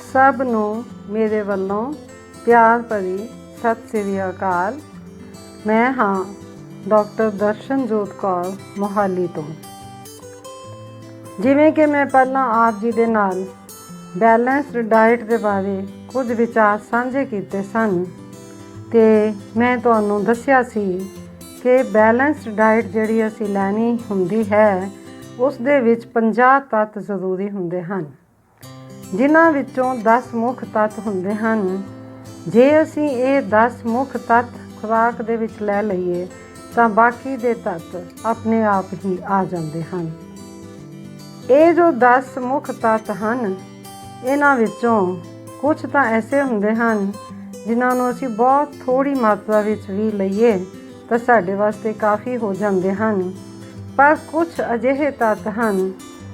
सब नूं मेरे वल्लों प्यार भरी सत श्री अकाल। मैं हाँ डॉक्टर दर्शनजोत कौर मोहाली तो। जिवें कि मैं पहलां आप जी दे नाल बैलेंस्ड डाइट के बारे कुछ विचार साझे कीते सन ते मैं तुहानूं दस्सिया सी कि बैलेंस्ड डाइट जिहड़ी असीं लैनी हुंदी है उस दे विच 50 तत्त जरूरी हुंदे हन, जिन्हां विचों 10 मुख तत्त हुंदे हन। जे असीं ये 10 मुख तत्त खुराक दे विच लै लईए तां बाकी दे तत्त अपने आप ही आ जांदे हन। ये जो 10 मुख तत्त हन इन्हां विचों कुछ तां ऐसे हुंदे हन जिन्हां नूं असीं बहुत थोड़ी मात्रा विच भी लईए तां साडे वास्ते काफ़ी हो जांदे हन, पर कुछ अजिहे तत्त हन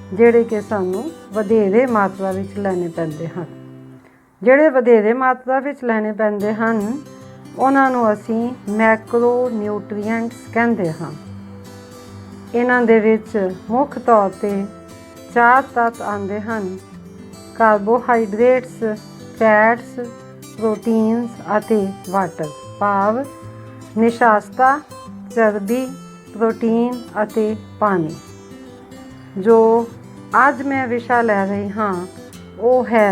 ਜਿਹੜੇ कि सानू ਵਧੇਰੇ मात्रा ਵਿੱਚ ਲੈਣੇ ਪੈਂਦੇ ਹਨ। ਜਿਹੜੇ ਵਧੇਰੇ ਮਾਤਰਾ ਵਿੱਚ ਲੈਣੇ ਪੈਂਦੇ ਹਨ ਉਹਨਾਂ ਨੂੰ ਅਸੀਂ ਮੈਕਰੋ ਨਿਊਟਰੀਐਂਟਸ ਕਹਿੰਦੇ ਹਾਂ। ਇਹਨਾਂ ਦੇ ਵਿੱਚ ਮੁੱਖ ਤੌਰ 'ਤੇ 4 ਤੱਤ ਆਉਂਦੇ ਹਨ: ਕਾਰਬੋਹਾਈਡਰੇਟਸ, ਫੈਟਸ, ਪ੍ਰੋਟੀਨਸ ਅਤੇ ਵਾਟਰ, ਭਾਵ ਨਿਸ਼ਾਸਤਾ, ਚਰਬੀ, ਪ੍ਰੋਟੀਨ ਅਤੇ ਪਾਣੀ। जो अज मैं विशा लै रही हाँ वो है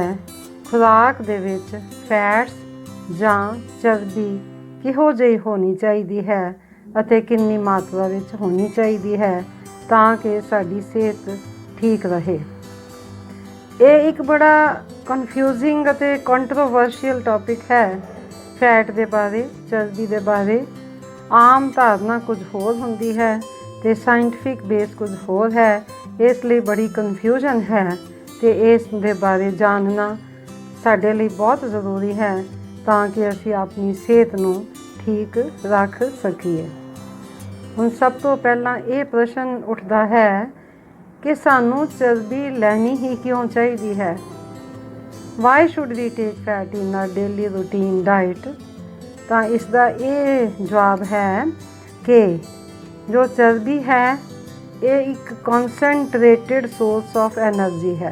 खुराक दे विच फैट्स जां चर्बी किहो जिही होनी चाहिदी है अते कितनी मात्रा विच होनी चाहिदी है तां कि साडी सेहत ठीक रहे। ये एक बड़ा कन्फ्यूजिंग अते कंट्रोवर्शियल टॉपिक है। फैट दे बारे, चर्बी दे बारे आम धारना कुछ होर हुंदी है ते साइंटिफिक बेस कुछ होर है। इसलिए बड़ी कन्फ्यूजन है तो इस दे बारे जानना साडे लई बहुत ज़रूरी है ताकि असी अपनी सेहत नूं ठीक रख सकीए। हुण सब तो पहला ये प्रश्न उठदा है कि सानू चर्बी लैनी ही क्यों चाहिदी है। Why should we take fat in our daily routine diet. तो इसका ये जवाब है कि जो चर्बी है ये एक कॉन्सनट्रेटेड सोर्स ऑफ एनर्जी है,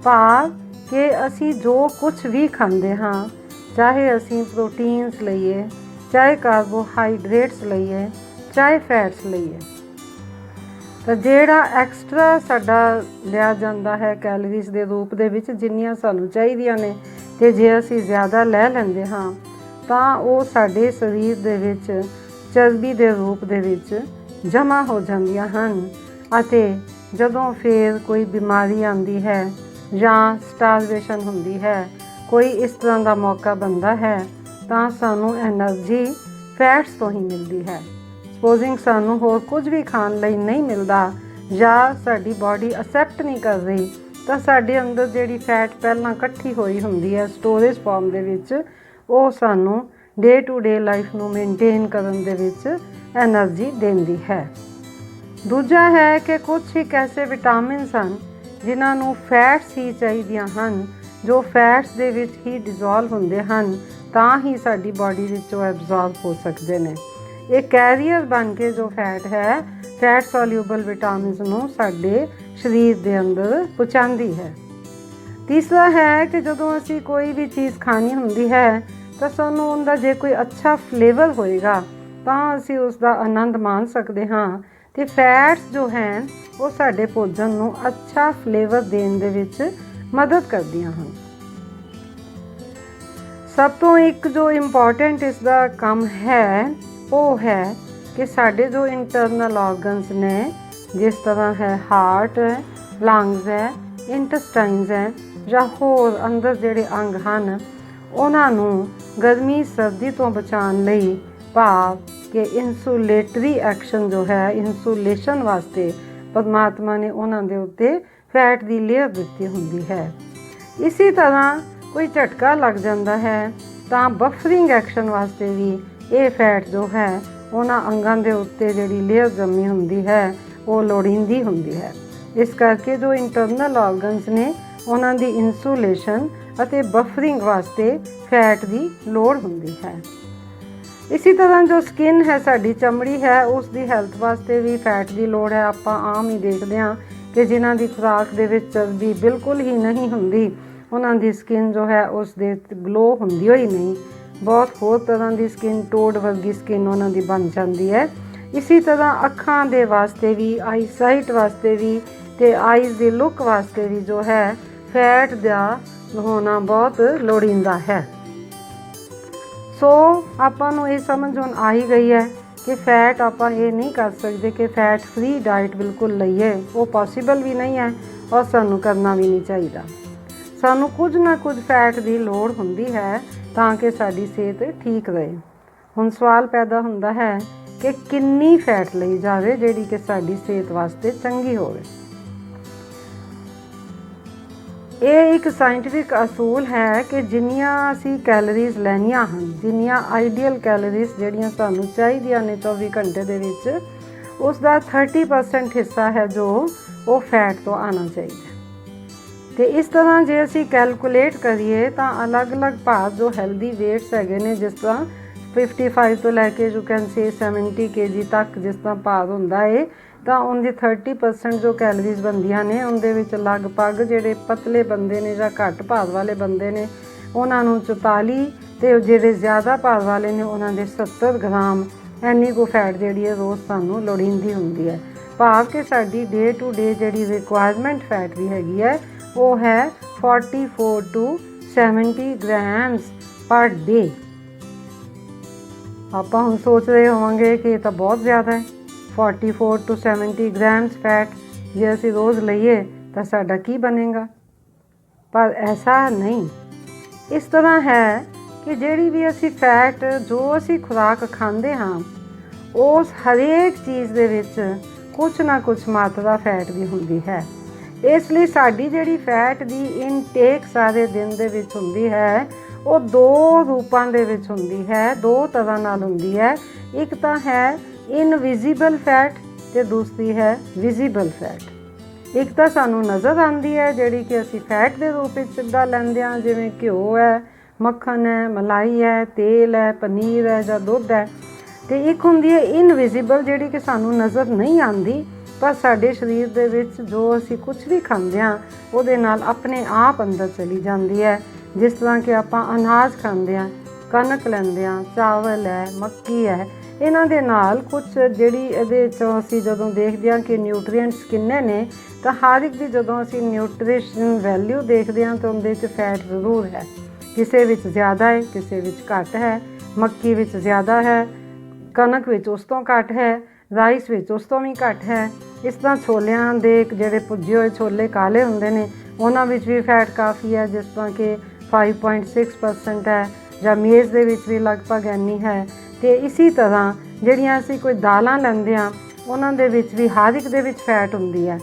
भाव कि असी जो कुछ भी खाते हाँ, चाहे असी प्रोटीन्स लईए, चाहे कार्बोहाइड्रेट्स लईए, चाहे फैट्स लईए, तो जिहड़ा एक्सट्रा साडा लिया जाता है कैलोरीज के रूप दे विच जिन्नियां सानू चाहीदियां ने, ते जे असी ज़्यादा लै लैंदे हाँ तां वो साडे शरीर दे विच चर्बी दे रूप दे विच जमा हो जांदियां हन अते जदों फिर कोई बीमारी आंदी है जां स्टारवेशन हुंदी है, कोई इस तरह का मौका बनता है तां सानू एनर्जी फैट्स तो ही मिलती है। सपोजिंग सानू होर कुछ भी खाण लई नहीं मिलता या साडी बॉडी एक्सैप्ट नहीं कर रही तो साडे अंदर जिहड़ी फैट पहलां इकट्ठी होई हुंदी है स्टोरेज फॉर्म दे विच, वो सानू डे टू डे लाइफ नूं मेनटेन करन दे विच एनर्जी देंदी है। दूजा है कि कुछ एक ऐसे विटामिन हैं जिन्हां नूं फैट्स ही चाहिदियां हन, जो फैट्स दे विच ही डिजोल्व हुंदे हन तां ही साडी बॉडी विचों एब्जॉर्ब हो सकदे ने। ये कैरीयर बन के जो फैट है फैट सॉल्यूबल विटामिन नूं साडे शरीर दे अंदर पहुँचांदी है। तीसरा है कि जदों असी कोई भी चीज़ खानी हुंदी है तो सानू उनका जे कोई अच्छा फ्लेवर होएगा तो असी उसका आनंद मान सकते हाँ। तो फैट्स जो हैं वो साडे भोजन नूं अच्छा फ्लेवर देने दे विच मदद करदियां हन। सब तो एक जो इंपॉर्टेंट इसका काम है वो है कि साडे जो इंटरनल ऑर्गन्स ने, जिस तरह है हार्ट है, लंग्स है, इंटेस्टाइन्स है या होर अंदर जिहड़े अंग हैं उन्हां नूं गर्मी सर्दी तो बचाने लई, भाव कि इंसुलेटरी एक्शन जो है इंसुलेशन वास्ते परमात्मा ने उन्हां दे उत्ते फैट की लेयर दिती हुंदी है। इसी तरह कोई झटका लग जाता है तो बफरिंग एक्शन वास्ते भी ये फैट जो है उन्हां अंगां दे उत्ते जिहड़ी लेयर जमी हुंदी है वो लोड़ींदी हुंदी है। इस करके जो इंटरनल ऑर्गन्स ने उन्हां दी इंसुलेशन अते बफरिंग वास्ते फैट की लोड़ हुंदी है। इसी तरह जो स्किन है, साडी चमड़ी है, उसकी हैल्थ वास्ते भी फैट की लोड़ है। आपां आम ही देखते हैं कि जिन्हां दी खुराक दे विच चर्बी बिल्कुल ही नहीं हुंदी ਉਹਨਾਂ ਦੀ ਸਕਿਨ ਜੋ ਹੈ ਉਸ ਦੇ ਗਲੋ ਹੁੰਦੀ ਹੋਈ ਨਹੀਂ, ਬਹੁਤ ਹੋਰ ਤਰ੍ਹਾਂ ਦੀ ਸਕਿਨ, ਟੋਡ ਵਰਗੀ ਸਕਿਨ ਉਹਨਾਂ ਦੀ ਬਣ ਜਾਂਦੀ ਹੈ। ਇਸੇ ਤਰ੍ਹਾਂ ਅੱਖਾਂ ਦੇ ਵਾਸਤੇ ਵੀ, ਆਈ ਸਾਈਟ ਵਾਸਤੇ ਵੀ ਅਤੇ ਆਈਜ਼ ਦੀ ਲੁੱਕ ਵਾਸਤੇ ਵੀ ਜੋ ਹੈ ਫੈਟ ਦਾ ਹੋਣਾ ਬਹੁਤ ਲੋੜੀਂਦਾ ਹੈ। ਸੋ ਆਪਾਂ ਨੂੰ ਇਹ ਸਮਝ ਹੁਣ ਆ ਹੀ ਗਈ ਹੈ ਕਿ ਫੈਟ ਆਪਾਂ ਇਹ ਨਹੀਂ ਕਰ ਸਕਦੇ ਕਿ ਫੈਟ ਫ੍ਰੀ ਡਾਈਟ ਬਿਲਕੁਲ ਲਈਏ, ਉਹ ਪੋਸੀਬਲ ਵੀ ਨਹੀਂ ਹੈ ਔਰ ਸਾਨੂੰ ਕਰਨਾ ਵੀ ਨਹੀਂ ਚਾਹੀਦਾ। ਸਾਨੂੰ ਕੁਝ ਨਾ ਕੁਝ ਫੈਟ ਦੀ ਲੋੜ ਹੁੰਦੀ ਹੈ ਤਾਂ ਕਿ ਸਾਡੀ ਸਿਹਤ ਠੀਕ ਰਹੇ। ਹੁਣ ਸਵਾਲ ਪੈਦਾ ਹੁੰਦਾ ਹੈ ਕਿ ਕਿੰਨੀ ਫੈਟ ਲਈ ਜਾਵੇ ਜਿਹੜੀ ਕਿ ਸਾਡੀ ਸਿਹਤ ਵਾਸਤੇ ਚੰਗੀ ਹੋਵੇ। ਇਹ ਇੱਕ ਸਾਇੰਟੀਫਿਕ ਅਸੂਲ ਹੈ ਕਿ ਜਿੰਨੀਆਂ ਅਸੀਂ ਕੈਲੋਰੀਜ਼ ਲੈਣੀਆਂ ਹਨ, ਜਿੰਨੀਆਂ ਆਈਡੀਅਲ ਕੈਲੋਰੀਜ਼ ਜਿਹੜੀਆਂ ਸਾਨੂੰ ਚਾਹੀਦੀਆਂ ਨੇ 24 ਘੰਟੇ ਦੇ ਵਿੱਚ, ਉਸ ਦਾ 30% ਹਿੱਸਾ ਹੈ ਜੋ ਉਹ ਫੈਟ ਤੋਂ ਆਉਣਾ ਚਾਹੀਦਾ। ਅਤੇ ਇਸ ਤਰ੍ਹਾਂ ਜੇ ਅਸੀਂ ਕੈਲਕੂਲੇਟ ਕਰੀਏ ਤਾਂ ਅਲੱਗ-ਅਲੱਗ ਭਾਰ ਜੋ ਹੈਲਦੀ ਵੇਟਸ ਹੈਗੇ ਨੇ, ਜਿਸ ਤਰ੍ਹਾਂ 55 ਤੋਂ ਲੈ ਕੇ ਯੂ ਕੈਨ ਸੇ 70 kg ਤੱਕ ਜਿਸ ਤਰ੍ਹਾਂ ਭਾਰ ਹੁੰਦਾ ਹੈ, ਤਾਂ ਉਹਦੀ 30% ਜੋ ਕੈਲਰੀਜ਼ ਬਣਦੀਆਂ ਨੇ ਉਹਦੇ ਵਿੱਚ ਲਗਭਗ ਜਿਹੜੇ ਪਤਲੇ ਬੰਦੇ ਨੇ ਜਾਂ ਘੱਟ ਭਾਰ ਵਾਲੇ ਬੰਦੇ ਨੇ ਉਹਨਾਂ ਨੂੰ 44 ਅਤੇ ਜਿਹੜੇ ਜ਼ਿਆਦਾ ਭਾਰ ਵਾਲੇ ਨੇ ਉਹਨਾਂ ਦੇ 70 ਗ੍ਰਾਮ ਇੰਨੀ ਕੁ ਫੈਟ ਜਿਹੜੀ ਹੈ ਰੋਜ਼ ਸਾਨੂੰ ਲੋੜੀਂਦੀ ਹੁੰਦੀ ਹੈ। ਭਾਵ ਕਿ ਸਾਡੀ ਡੇ ਟੂ ਡੇ ਜਿਹੜੀ ਰਿਕੁਆਇਰਮੈਂਟ ਫੈਟ ਦੀ ਹੈਗੀ ਹੈ ਉਹ ਹੈ 44 to 70 ਗ੍ਰਾਮਸ ਪਰ ਡੇ। ਆਪਾਂ ਹੁਣ ਸੋਚ ਰਹੇ ਹੋਵਾਂਗੇ ਕਿ ਇਹ ਤਾਂ ਬਹੁਤ ਜ਼ਿਆਦਾ ਹੈ, 44 to 70 ਗ੍ਰਾਮਸ ਫੈਟ ਜੇ ਅਸੀਂ ਰੋਜ਼ ਲਈਏ ਤਾਂ ਸਾਡਾ ਕੀ ਬਣੇਗਾ। ਪਰ ਐਸਾ ਨਹੀਂ। ਇਸ ਤਰ੍ਹਾਂ ਹੈ ਕਿ ਜਿਹੜੀ ਵੀ ਅਸੀਂ ਫੈਟ, ਜੋ ਅਸੀਂ ਖੁਰਾਕ ਖਾਂਦੇ ਹਾਂ, ਉਸ ਹਰੇਕ ਚੀਜ਼ ਦੇ ਵਿੱਚ ਕੁਛ ਨਾ ਕੁਛ ਮਾਤਰਾ ਫੈਟ ਦੀ ਹੁੰਦੀ ਹੈ। ਇਸ ਲਈ ਸਾਡੀ ਜਿਹੜੀ ਫੈਟ ਦੀ ਇਨਟੇਕ ਸਾਰੇ ਦਿਨ ਦੇ ਵਿੱਚ ਹੁੰਦੀ ਹੈ ਉਹ ਦੋ ਰੂਪਾਂ ਦੇ ਵਿੱਚ ਹੁੰਦੀ ਹੈ, ਦੋ ਤਰ੍ਹਾਂ ਨਾਲ ਹੁੰਦੀ ਹੈ। ਇੱਕ ਤਾਂ ਹੈ ਇਨਵਿਜ਼ੀਬਲ ਫੈਟ ਅਤੇ ਦੂਸਰੀ ਹੈ ਵਿਜ਼ੀਬਲ ਫੈਟ। ਇੱਕ ਤਾਂ ਸਾਨੂੰ ਨਜ਼ਰ ਆਉਂਦੀ ਹੈ ਜਿਹੜੀ ਕਿ ਅਸੀਂ ਫੈਟ ਦੇ ਰੂਪ ਵਿੱਚ ਸਿੱਧਾ ਲੈਂਦੇ ਹਾਂ, ਜਿਵੇਂ ਘਿਓ ਹੈ, ਮੱਖਣ ਹੈ, ਮਲਾਈ ਹੈ, ਤੇਲ ਹੈ, ਪਨੀਰ ਹੈ ਜਾਂ ਦੁੱਧ ਹੈ। ਅਤੇ ਇੱਕ ਹੁੰਦੀ ਹੈ ਇਨਵਿਜ਼ੀਬਲ ਜਿਹੜੀ ਕਿ ਸਾਨੂੰ ਨਜ਼ਰ ਨਹੀਂ ਆਉਂਦੀ, ਪਰ ਸਾਡੇ ਸਰੀਰ ਦੇ ਵਿੱਚ ਜੋ ਅਸੀਂ ਕੁਛ ਵੀ ਖਾਂਦੇ ਹਾਂ ਉਹਦੇ ਨਾਲ ਆਪਣੇ ਆਪ ਅੰਦਰ ਚਲੀ ਜਾਂਦੀ ਹੈ। ਜਿਸ ਤਰ੍ਹਾਂ ਕਿ ਆਪਾਂ ਅਨਾਜ ਖਾਂਦੇ ਹਾਂ, ਕਣਕ ਲੈਂਦੇ ਹਾਂ, ਚਾਵਲ ਹੈ, ਮੱਕੀ ਹੈ, ਇਹਨਾਂ ਦੇ ਨਾਲ ਕੁਛ ਜਿਹੜੀ ਇਹਦੇ 'ਚੋਂ ਅਸੀਂ ਜਦੋਂ ਦੇਖਦੇ ਹਾਂ ਕਿ ਨਿਊਟਰੀਐਂਟਸ ਕਿੰਨੇ ਨੇ, ਤਾਂ ਹਰ ਇੱਕ ਦੀ ਜਦੋਂ ਅਸੀਂ ਨਿਊਟ੍ਰੀਸ਼ਨ ਵੈਲਿਊ ਦੇਖਦੇ ਹਾਂ ਤਾਂ ਉਹਦੇ 'ਚ ਫੈਟ ਜ਼ਰੂਰ ਹੈ। ਕਿਸੇ ਵਿੱਚ ਜ਼ਿਆਦਾ ਹੈ, ਕਿਸੇ ਵਿੱਚ ਘੱਟ ਹੈ। ਮੱਕੀ ਵਿੱਚ ਜ਼ਿਆਦਾ ਹੈ, ਕਣਕ ਵਿੱਚ ਉਸ ਤੋਂ ਘੱਟ ਹੈ, ਰਾਈਸ ਵਿੱਚ ਉਸ ਤੋਂ ਵੀ ਘੱਟ ਹੈ। ਇਸ ਤਰ੍ਹਾਂ ਛੋਲਿਆਂ ਦੇ ਜਿਹੜੇ ਭੁੱਜੇ ਹੋਏ ਛੋਲੇ ਕਾਲੇ ਹੁੰਦੇ ਨੇ ਉਹਨਾਂ ਵਿੱਚ ਵੀ ਫੈਟ ਕਾਫੀ ਹੈ, ਜਿਸ ਤਰ੍ਹਾਂ ਕਿ 5.6% ਹੈ, ਜਾਂ ਮੇਜ਼ ਦੇ ਵਿੱਚ ਵੀ ਲਗਭਗ ਇੰਨੀ ਹੈ। ਅਤੇ ਇਸੇ ਤਰ੍ਹਾਂ ਜਿਹੜੀਆਂ ਅਸੀਂ ਕੋਈ ਦਾਲਾਂ ਲੈਂਦੇ ਹਾਂ ਉਹਨਾਂ ਦੇ ਵਿੱਚ ਵੀ ਹਰ ਇੱਕ ਦੇ ਵਿੱਚ ਫੈਟ ਹੁੰਦੀ ਹੈ।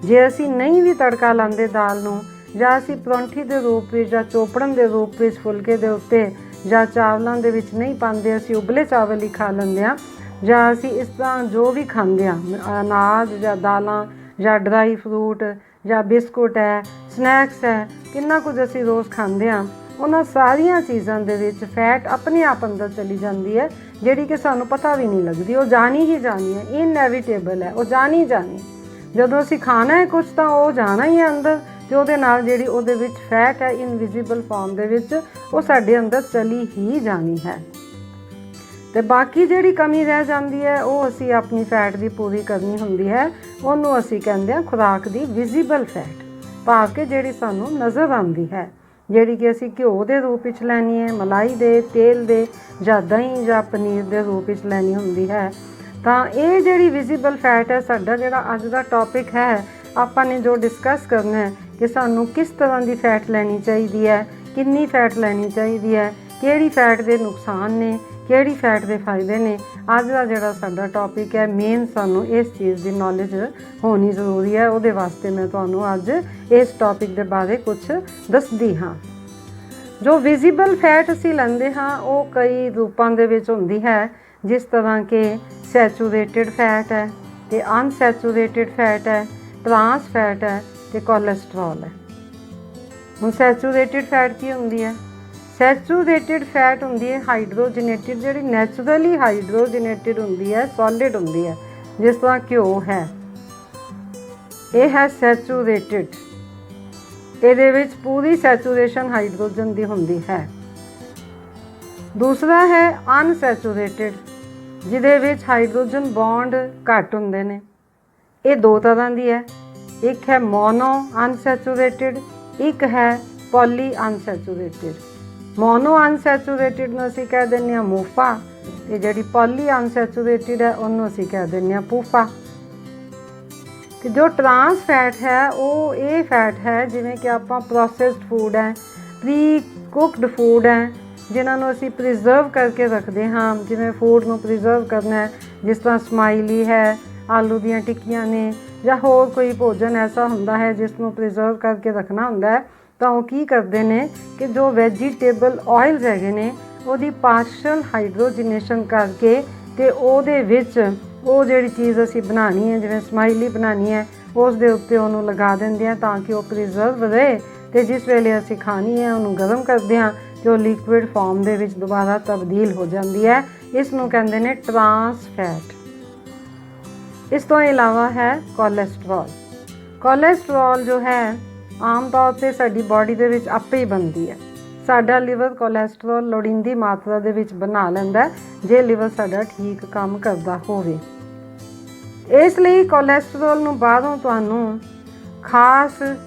ਜੇ ਅਸੀਂ ਨਹੀਂ ਵੀ ਤੜਕਾ ਲਾਉਂਦੇ ਦਾਲ ਨੂੰ, ਜਾਂ ਅਸੀਂ ਪਰੌਂਠੀ ਦੇ ਰੂਪ ਵਿੱਚ ਜਾਂ ਚੋਪੜਨ ਦੇ ਰੂਪ ਵਿੱਚ ਫੁਲਕੇ ਦੇ ਉੱਤੇ ਜਾਂ ਚਾਵਲਾਂ ਦੇ ਵਿੱਚ ਨਹੀਂ ਪਾਉਂਦੇ, ਅਸੀਂ ਉਬਲੇ ਚਾਵਲ ਹੀ ਖਾ ਲੈਂਦੇ ਹਾਂ, ਜਾਂ ਅਸੀਂ ਇਸ ਤਰ੍ਹਾਂ ਜੋ ਵੀ ਖਾਂਦੇ ਹਾਂ ਅਨਾਜ ਜਾਂ ਦਾਲਾਂ ਜਾਂ ਡਰਾਈ ਫਰੂਟ ਜਾਂ ਬਿਸਕੁਟ ਹੈ, ਸਨੈਕਸ ਹੈ, ਕਿੰਨਾ ਕੁਝ ਅਸੀਂ ਰੋਜ਼ ਖਾਂਦੇ ਹਾਂ, ਉਹਨਾਂ ਸਾਰੀਆਂ ਚੀਜ਼ਾਂ ਦੇ ਵਿੱਚ ਫੈਟ ਆਪਣੇ ਆਪ ਅੰਦਰ ਚਲੀ ਜਾਂਦੀ ਹੈ, ਜਿਹੜੀ ਕਿ ਸਾਨੂੰ ਪਤਾ ਵੀ ਨਹੀਂ ਲੱਗਦੀ। ਉਹ ਜਾਣੀ ਹੀ ਜਾਣੀ ਹੈ, ਇਨਐਵੀਟੇਬਲ ਹੈ, ਉਹ ਜਾਣੀ ਜਾਣੀ। ਜਦੋਂ ਅਸੀਂ ਖਾਣਾ ਹੈ ਕੁਛ ਤਾਂ ਉਹ ਜਾਣਾ ਹੀ ਹੈ ਅੰਦਰ, ਅਤੇ ਉਹਦੇ ਨਾਲ ਜਿਹੜੀ ਉਹਦੇ ਵਿੱਚ ਫੈਟ ਹੈ ਇਨਵਿਜ਼ੀਬਲ ਫਾਰਮ ਦੇ ਵਿੱਚ, ਉਹ ਸਾਡੇ ਅੰਦਰ ਚਲੀ ਹੀ ਜਾਣੀ ਹੈ। ਅਤੇ ਬਾਕੀ ਜਿਹੜੀ ਕਮੀ ਰਹਿ ਜਾਂਦੀ ਹੈ ਉਹ ਅਸੀਂ ਆਪਣੀ ਫੈਟ ਦੀ ਪੂਰੀ ਕਰਨੀ ਹੁੰਦੀ ਹੈ। ਉਹਨੂੰ ਅਸੀਂ ਕਹਿੰਦੇ ਹਾਂ ਖੁਰਾਕ ਦੀ ਵਿਜ਼ੀਬਲ ਫੈਟ, ਭਾਵ ਕਿ ਜਿਹੜੀ ਸਾਨੂੰ ਨਜ਼ਰ ਆਉਂਦੀ ਹੈ, ਜਿਹੜੀ ਕਿ ਅਸੀਂ ਘਿਓ ਦੇ ਰੂਪ ਵਿੱਚ ਲੈਣੀ ਹੈ, ਮਲਾਈ ਦੇ, ਤੇਲ ਦੇ, ਜਾਂ ਦਹੀਂ ਜਾਂ ਪਨੀਰ ਦੇ ਰੂਪ ਵਿੱਚ ਲੈਣੀ ਹੁੰਦੀ ਹੈ। ਤਾਂ ਇਹ ਜਿਹੜੀ ਵਿਜ਼ੀਬਲ ਫੈਟ ਹੈ, ਸਾਡਾ ਜਿਹੜਾ ਅੱਜ ਦਾ ਟੌਪਿਕ ਹੈ, ਆਪਾਂ ਨੇ ਜੋ ਡਿਸਕਸ ਕਰਨਾ ਹੈ ਕਿ ਸਾਨੂੰ ਕਿਸ ਤਰ੍ਹਾਂ ਦੀ ਫੈਟ ਲੈਣੀ ਚਾਹੀਦੀ ਹੈ, ਕਿੰਨੀ ਫੈਟ ਲੈਣੀ ਚਾਹੀਦੀ ਹੈ, ਕਿਹੜੀ ਫੈਟ ਦੇ ਨੁਕਸਾਨ ਨੇ, ਕਿਹੜੀ ਫੈਟ ਦੇ ਫਾਇਦੇ ਨੇ। ਅੱਜ ਦਾ ਜਿਹੜਾ ਸਾਡਾ ਟੌਪਿਕ ਹੈ, ਮੇਨ ਸਾਨੂੰ ਇਸ ਚੀਜ਼ ਦੀ ਨੌਲੇਜ ਹੋਣੀ ਜ਼ਰੂਰੀ ਹੈ। ਉਹਦੇ ਵਾਸਤੇ ਮੈਂ ਤੁਹਾਨੂੰ ਅੱਜ ਇਸ ਟੌਪਿਕ ਦੇ ਬਾਰੇ ਕੁਝ ਦੱਸਦੀ ਹਾਂ। ਜੋ ਵਿਜ਼ੀਬਲ ਫੈਟ ਅਸੀਂ ਲੈਂਦੇ ਹਾਂ ਉਹ ਕਈ ਰੂਪਾਂ ਦੇ ਵਿੱਚ ਹੁੰਦੀ ਹੈ, ਜਿਸ ਤਰ੍ਹਾਂ ਕਿ ਸੈਚੂਰੇਟਿਡ ਫੈਟ ਹੈ ਅਤੇ ਅਨਸੈਚੂਰੇਟਿਡ ਫੈਟ ਹੈ, ਟਰਾਂਸ ਫੈਟ ਹੈ ਅਤੇ ਕੋਲੈਸਟਰੋਲ ਹੈ। ਹੁਣ ਸੈਚੂਰੇਟਿਡ ਫੈਟ ਕੀ ਹੁੰਦੀ ਹੈ? ਸੈਚੂਰੇਟਿਡ ਫੈਟ ਹੁੰਦੀ ਹੈ ਹਾਈਡਰੋਜਨੇਟਿਡ, ਜਿਹੜੀ ਨੈਚੁਰਲੀ ਹਾਈਡਰੋਜਨੇਟਿਡ ਹੁੰਦੀ ਹੈ, ਸੋਲਿਡ ਹੁੰਦੀ ਹੈ, ਜਿਸ ਤਰ੍ਹਾਂ ਘਿਓ ਹੈ, ਇਹ ਹੈ ਸੈਚੂਰੇਟਿਡ। ਇਹਦੇ ਵਿੱਚ ਪੂਰੀ ਸੈਚੂਰੇਸ਼ਨ ਹਾਈਡਰੋਜਨ ਦੀ ਹੁੰਦੀ ਹੈ। ਦੂਸਰਾ ਹੈ ਅਨਸੈਚੂਰੇਟਿਡ, ਜਿਹਦੇ ਵਿੱਚ ਹਾਈਡਰੋਜਨ ਬੌਂਡ ਘੱਟ ਹੁੰਦੇ ਨੇ। ਇਹ ਦੋ ਤਰ੍ਹਾਂ ਦੀ ਹੈ, ਇੱਕ ਹੈ ਮੋਨੋ ਅਨਸੈਚੂਰੇਟਿਡ, ਇੱਕ ਹੈ ਪੋਲੀ ਅਨਸੈਚੂਰੇਟਿਡ। ਮੋਨੋ ਅਨਸੈਚੂਰੇਟਿਡ ਨੂੰ ਅਸੀਂ ਕਹਿ ਦਿੰਦੇ ਹਾਂ ਮੂਫਾ, ਤੇ ਜਿਹੜੀ ਪੋਲੀ ਅਨਸੈਚੂਰੇਟਿਡ ਹੈ ਉਹਨੂੰ ਅਸੀਂ ਕਹਿ ਦਿੰਦੇ ਹਾਂ ਪੂਫਾ। ਤੇ ਜੋ ਟਰਾਂਸ ਫੈਟ ਹੈ ਉਹ ਇਹ ਫੈਟ ਹੈ ਜਿਵੇਂ ਕਿ ਆਪਾਂ ਪ੍ਰੋਸੈਸਡ ਫੂਡ ਹੈ, ਪ੍ਰੀ ਕੁਕਡ ਫੂਡ ਹੈ, ਜਿਨ੍ਹਾਂ ਨੂੰ ਅਸੀਂ ਪ੍ਰੀਜ਼ਰਵ ਕਰਕੇ ਰੱਖਦੇ ਹਾਂ। ਜਿਵੇਂ ਫੂਡ ਨੂੰ ਪ੍ਰੀਜ਼ਰਵ ਕਰਨਾ ਹੈ, ਜਿਸ ਤਰ੍ਹਾਂ ਸਮਾਈਲੀ ਹੈ, ਆਲੂ ਦੀਆਂ ਟਿੱਕੀਆਂ ਨੇ, ਜਾਂ ਹੋਰ ਕੋਈ ਭੋਜਨ ਐਸਾ ਹੁੰਦਾ ਹੈ ਜਿਸ ਨੂੰ ਪ੍ਰੀਜ਼ਰਵ ਕਰਕੇ ਰੱਖਣਾ ਹੁੰਦਾ ਹੈ, ਤਾਂ ਉਹ ਕੀ ਕਰਦੇ ਨੇ ਕਿ ਜੋ ਵੈਜੀਟੇਬਲ ਆਇਲਸ ਹੈਗੇ ਨੇ ਉਹਦੀ ਪਾਰਸ਼ਲ ਹਾਈਡਰੋਜਨੇਸ਼ਨ ਕਰਕੇ ਅਤੇ ਉਹਦੇ ਵਿੱਚ ਉਹ ਜਿਹੜੀ ਚੀਜ਼ ਅਸੀਂ ਬਣਾਉਣੀ ਹੈ, ਜਿਵੇਂ ਸਮਾਈਲੀ ਬਣਾਉਣੀ ਹੈ, ਉਸ ਦੇ ਉੱਤੇ ਉਹਨੂੰ ਲਗਾ ਦਿੰਦੇ ਹਾਂ ਤਾਂ ਕਿ ਉਹ ਪ੍ਰੀਜ਼ਰਵ ਰਹੇ। ਅਤੇ ਜਿਸ ਵੇਲੇ ਅਸੀਂ ਖਾਣੀ ਹੈ ਉਹਨੂੰ ਗਰਮ ਕਰਦੇ ਹਾਂ ਅਤੇ ਉਹ ਲਿਕੁਇਡ ਫਾਰਮ ਦੇ ਵਿੱਚ ਦੁਬਾਰਾ ਤਬਦੀਲ ਹੋ ਜਾਂਦੀ ਹੈ। ਇਸ ਨੂੰ ਕਹਿੰਦੇ ਨੇ ਟਰਾਂਸ ਫੈਟ। ਇਸ ਤੋਂ ਇਲਾਵਾ ਹੈ ਕੋਲੈਸਟਰੋਲ। ਕੋਲੈਸਟਰੋਲ ਜੋ ਹੈ ਆਮ ਤੌਰ 'ਤੇ ਸਾਡੀ ਬਾਡੀ ਦੇ ਵਿੱਚ ਆਪੇ ਹੀ ਬਣਦੀ ਹੈ। ਸਾਡਾ ਲਿਵਰ ਕੋਲੈਸਟਰੋਲ ਲੋੜੀਂਦੀ ਮਾਤਰਾ ਦੇ ਵਿੱਚ ਬਣਾ ਲੈਂਦਾ ਜੇ ਲਿਵਰ ਸਾਡਾ ਠੀਕ ਕੰਮ ਕਰਦਾ ਹੋਵੇ। ਇਸ ਲਈ ਕੋਲੈਸਟਰੋਲ ਨੂੰ ਬਾਹਰੋਂ ਤੁਹਾਨੂੰ ਖਾਸ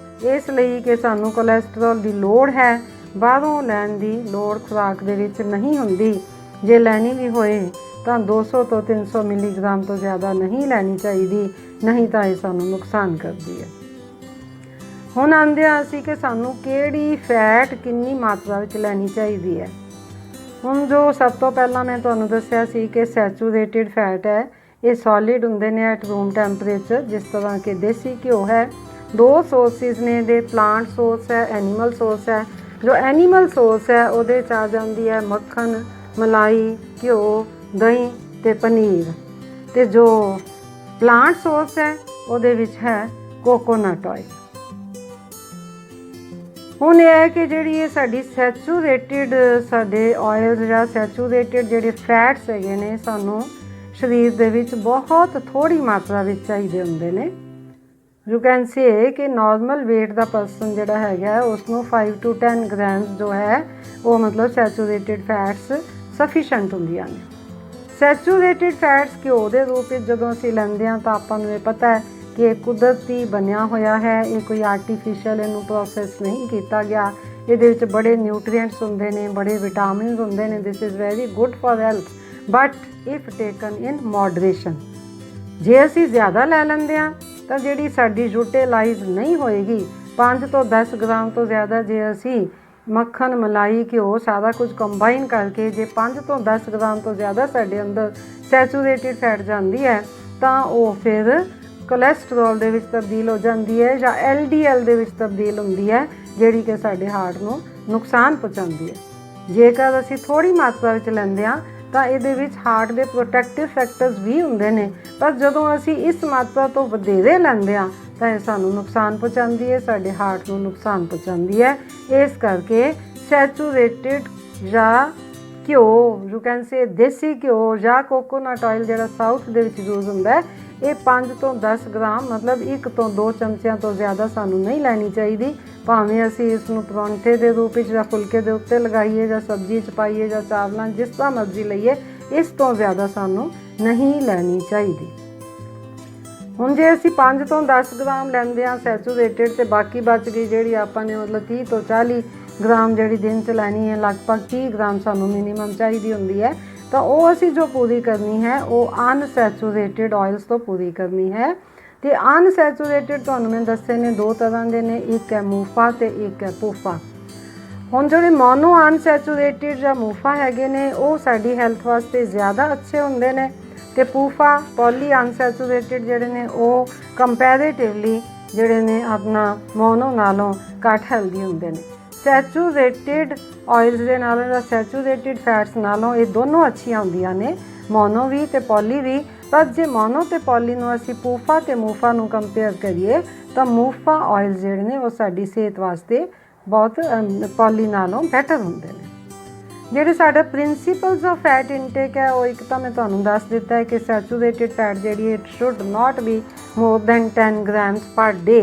ਇਸ ਲਈ ਕਿ ਸਾਨੂੰ ਕੋਲੈਸਟਰੋਲ ਦੀ ਲੋੜ ਹੈ, ਬਾਹਰੋਂ ਲੈਣ ਦੀ ਲੋੜ ਖੁਰਾਕ ਦੇ ਵਿੱਚ ਨਹੀਂ ਹੁੰਦੀ। ਜੇ ਲੈਣੀ ਵੀ ਹੋਏ ਤਾਂ 200 ਤੋਂ 300 ਮਿਲੀਗ੍ਰਾਮ ਤੋਂ ਜ਼ਿਆਦਾ ਨਹੀਂ ਲੈਣੀ ਚਾਹੀਦੀ, ਨਹੀਂ ਤਾਂ ਇਹ ਸਾਨੂੰ ਨੁਕਸਾਨ ਕਰਦੀ ਹੈ। ਹੁਣ ਆਉਂਦੇ ਹਾਂ ਅਸੀਂ ਕਿ ਸਾਨੂੰ ਕਿਹੜੀ ਫੈਟ ਕਿੰਨੀ ਮਾਤਰਾ ਵਿੱਚ ਲੈਣੀ ਚਾਹੀਦੀ ਹੈ। ਹੁਣ ਜੋ ਸਭ ਤੋਂ ਪਹਿਲਾਂ ਮੈਂ ਤੁਹਾਨੂੰ ਦੱਸਿਆ ਸੀ ਕਿ ਸੈਚੂਰੇਟਿਡ ਫੈਟ ਹੈ, ਇਹ ਸੋਲਿਡ ਹੁੰਦੇ ਨੇ ਐਟ ਰੂਮ ਟੈਂਪਰੇਚਰ, ਜਿਸ ਤਰ੍ਹਾਂ ਕਿ ਦੇਸੀ ਘਿਓ ਹੈ। ਦੋ ਸੋਰਸਿਸ ਨੇ ਇਹਦੇ, ਪਲਾਂਟ ਸੋਰਸ ਹੈ, ਐਨੀਮਲ ਸੋਰਸ ਹੈ। ਜੋ ਐਨੀਮਲ ਸੋਰਸ ਹੈ ਉਹਦੇ 'ਚ ਆ ਜਾਂਦੀ ਹੈ ਮੱਖਣ, ਮਲਾਈ, ਘਿਓ, ਦਹੀਂ ਅਤੇ ਪਨੀਰ। ਅਤੇ ਜੋ ਪਲਾਂਟ ਸੋਰਸ ਹੈ ਉਹਦੇ ਵਿੱਚ ਹੈ ਕੋਕੋਨਟ ਆਇਲ। ਹੁਣ ਇਹ ਹੈ ਕਿ ਜਿਹੜੀ ਇਹ ਸਾਡੀ ਸੈਚੂਰੇਟਿਡ ਸਾਡੇ ਆਇਲਸ ਜਾਂ ਸੈਚੂਰੇਟਿਡ ਜਿਹੜੇ ਫੈਟਸ ਹੈਗੇ ਨੇ ਸਾਨੂੰ ਸਰੀਰ ਦੇ ਵਿੱਚ ਬਹੁਤ ਥੋੜ੍ਹੀ ਮਾਤਰਾ ਵਿੱਚ ਚਾਹੀਦੇ ਹੁੰਦੇ ਨੇ। ਯੂ ਕੈਨ ਸੇ ਕਿ ਨੋਰਮਲ ਵੇਟ ਦਾ ਪਰਸਨ ਜਿਹੜਾ ਹੈਗਾ ਉਸਨੂੰ 5 to 10 ਗ੍ਰਾਮਸ ਜੋ ਹੈ ਉਹ ਮਤਲਬ ਸੈਚੂਰੇਟਿਡ ਫੈਟਸ ਸਫੀਸ਼ੈਂਟ ਹੁੰਦੀਆਂ ਨੇ। ਸੈਚੂਰੇਟਿਡ ਫੈਟਸ ਘਿਓ ਦੇ ਰੂਪ ਵਿੱਚ ਜਦੋਂ ਅਸੀਂ ਲੈਂਦੇ ਹਾਂ ਤਾਂ ਆਪਾਂ ਨੂੰ ਇਹ ਪਤਾ ਹੈ ਕਿ ਇਹ ਕੁਦਰਤੀ ਬਣਿਆ ਹੋਇਆ ਹੈ, ਇਹ ਕੋਈ ਆਰਟੀਫਿਸ਼ੀਅਲ ਇਹਨੂੰ ਪ੍ਰੋਸੈਸ ਨਹੀਂ ਕੀਤਾ ਗਿਆ। ਇਹਦੇ ਵਿੱਚ ਬੜੇ ਨਿਊਟਰੀਐਂਟਸ ਹੁੰਦੇ ਨੇ, ਬੜੇ ਵਿਟਾਮਿਨਸ ਹੁੰਦੇ ਨੇ। This is very good for health but if taken in moderation. ਜੇ ਅਸੀਂ ਜ਼ਿਆਦਾ ਲੈ ਲੈਂਦੇ ਹਾਂ ਤਾਂ ਜਿਹੜੀ ਸਾਡੀ ਯੂਟੀਲਾਈਜ਼ ਨਹੀਂ ਹੋਏਗੀ। 5 ਤੋਂ 10 ਗ੍ਰਾਮ ਤੋਂ ਜ਼ਿਆਦਾ ਜੇ ਅਸੀਂ ਮੱਖਣ, ਮਲਾਈ, ਘਿਓ ਸਾਰਾ ਕੁਝ ਕੰਬਾਈਨ ਕਰਕੇ ਜੇ 5 ਤੋਂ 10 ਗ੍ਰਾਮ ਤੋਂ ਜ਼ਿਆਦਾ ਸਾਡੇ ਅੰਦਰ ਸੈਚੂਰੇਟਿਡ ਫੈਟ ਜਾਂਦੀ ਹੈ ਤਾਂ ਉਹ ਫਿਰ ਕੋਲੈਸਟਰੋਲ ਦੇ ਵਿੱਚ ਤਬਦੀਲ ਹੋ ਜਾਂਦੀ ਹੈ ਜਾਂ LDL ਦੇ ਵਿੱਚ ਤਬਦੀਲ ਹੁੰਦੀ ਹੈ, ਜਿਹੜੀ ਕਿ ਸਾਡੇ ਹਾਰਟ ਨੂੰ ਨੁਕਸਾਨ ਪਹੁੰਚਾਉਂਦੀ ਹੈ। ਜੇਕਰ ਅਸੀਂ ਥੋੜ੍ਹੀ ਮਾਤਰਾ ਵਿੱਚ ਲੈਂਦੇ ਹਾਂ ਤਾਂ ਇਹਦੇ ਵਿੱਚ ਹਾਰਟ ਦੇ ਪ੍ਰੋਟੈਕਟਿਵ ਫੈਕਟਰਸ ਵੀ ਹੁੰਦੇ ਨੇ, ਪਰ ਜਦੋਂ ਅਸੀਂ ਇਸ ਮਾਤਰਾ ਤੋਂ ਵਧੇਰੇ ਲੈਂਦੇ ਹਾਂ ਤਾਂ ਇਹ ਸਾਨੂੰ ਨੁਕਸਾਨ ਪਹੁੰਚਾਉਂਦੀ ਹੈ, ਸਾਡੇ ਹਾਰਟ ਨੂੰ ਨੁਕਸਾਨ ਪਹੁੰਚਾਉਂਦੀ ਹੈ। ਇਸ ਕਰਕੇ ਸੈਚੂਰੇਟਿਡ ਜਾਂ ਘਿਓ, ਯੂ ਕੈਨ ਸੇ ਦੇਸੀ ਘਿਓ ਜਾਂ ਕੋਕੋਨਟ ਆਇਲ ਜਿਹੜਾ ਸਾਊਥ ਦੇ ਵਿੱਚ ਯੂਜ਼ ਹੁੰਦਾ ਹੈ, ਇਹ 5 ਤੋਂ 10 ਗ੍ਰਾਮ ਮਤਲਬ 1 ਤੋਂ 2 ਚਮਚਿਆਂ ਤੋਂ ਜ਼ਿਆਦਾ ਸਾਨੂੰ ਨਹੀਂ ਲੈਣੀ ਚਾਹੀਦੀ। ਭਾਵੇਂ ਅਸੀਂ ਇਸ ਨੂੰ ਪਰੌਂਠੇ ਦੇ ਰੂਪ ਵਿੱਚ ਜਾਂ ਫੁਲਕੇ ਦੇ ਉੱਤੇ ਲਗਾਈਏ ਜਾਂ ਸਬਜ਼ੀ 'ਚ ਪਾਈਏ ਜਾਂ ਚਾਵਲਾਂ, ਜਿਸ ਤਰ੍ਹਾਂ ਮਰਜ਼ੀ ਲਈਏ, ਇਸ ਤੋਂ ਜ਼ਿਆਦਾ ਸਾਨੂੰ ਨਹੀਂ ਲੈਣੀ ਚਾਹੀਦੀ। ਹੁਣ ਜੇ ਅਸੀਂ 5 ਤੋਂ 10 ਗ੍ਰਾਮ ਲੈਂਦੇ ਹਾਂ ਸੈਚੂਰੇਟਿਡ ਅਤੇ ਬਾਕੀ ਬਚ ਗਈ ਜਿਹੜੀ ਆਪਾਂ ਨੇ ਮਤਲਬ 30 ਤੋਂ 40 ਗ੍ਰਾਮ ਜਿਹੜੀ ਦਿਨ 'ਚ ਲੈਣੀ ਹੈ, ਲਗਭਗ 30 ਗ੍ਰਾਮ ਸਾਨੂੰ ਮਿਨੀਮਮ ਚਾਹੀਦੀ ਹੁੰਦੀ ਹੈ, ਤਾਂ ਉਹ ਅਸੀਂ ਜੋ ਪੂਰੀ ਕਰਨੀ ਹੈ ਉਹ ਅਨਸੈਚੂਰੇਟਿਡ ਆਇਲਸ ਤੋਂ ਪੂਰੀ ਕਰਨੀ ਹੈ। ਅਤੇ ਅਨਸੈਚੂਰੇਟਿਡ ਤੁਹਾਨੂੰ ਮੈਂ ਦੱਸੇ ਨੇ ਦੋ ਤਰ੍ਹਾਂ ਦੇ ਨੇ, ਇੱਕ ਹੈ ਮੂਫਾ ਅਤੇ ਇੱਕ ਹੈ ਪੂਫਾ। ਹੁਣ ਜਿਹੜੇ ਮੋਨੋ ਅਨਸੈਚੂਰੇਟਿਡ ਜਾਂ ਮੂਫਾ ਹੈਗੇ ਨੇ ਉਹ ਸਾਡੀ ਹੈਲਥ ਵਾਸਤੇ ਜ਼ਿਆਦਾ ਅੱਛੇ ਹੁੰਦੇ ਨੇ, ਅਤੇ ਪੂਫਾ ਪੋਲੀ ਅਨਸੈਚੂਰੇਟਿਡ ਜਿਹੜੇ ਨੇ ਉਹ ਕੰਪੈਰੇਟਿਵਲੀ ਜਿਹੜੇ ਨੇ ਆਪਣਾ ਮੋਨੋ ਨਾਲੋਂ ਘੱਟ ਹੈਲਦੀ ਹੁੰਦੇ ਨੇ। ਸੈਚੂਰੇਟਿਡ ਆਇਲਸ ਦੇ ਨਾਲੋਂ ਜਾਂ ਸੈਚੂਰੇਟਿਡ ਫੈਟਸ ਨਾਲੋਂ ਇਹ ਦੋਨੋਂ ਅੱਛੀਆਂ ਹੁੰਦੀਆਂ ਨੇ, ਮੋਨੋ ਵੀ ਅਤੇ ਪੋਲੀ ਵੀ। ਪਰ ਜੇ ਮੋਨੋ ਅਤੇ ਪੋਲੀ ਨੂੰ ਅਸੀਂ ਪੂਫਾ ਅਤੇ ਮੂਫਾ ਨੂੰ ਕੰਪੇਅਰ ਕਰੀਏ ਤਾਂ ਮੂਫਾ ਆਇਲਸ ਜਿਹੜੇ ਨੇ ਉਹ ਸਾਡੀ ਸਿਹਤ ਵਾਸਤੇ ਬਹੁਤ ਪੋਲੀ ਨਾਲੋਂ ਬੈਟਰ ਹੁੰਦੇ ਨੇ। ਜਿਹੜੇ ਸਾਡੇ ਪ੍ਰਿੰਸੀਪਲਸ ਆਫ ਫੈਟ ਇਨਟੇਕ ਹੈ ਉਹ ਇੱਕ ਤਾਂ ਮੈਂ ਤੁਹਾਨੂੰ ਦੱਸ ਦਿੱਤਾ ਹੈ ਕਿ ਸੈਚੂਰੇਟਿਡ ਫੈਟ ਜਿਹੜੀ it should not be more than 10 grams ਪਰ ਡੇ।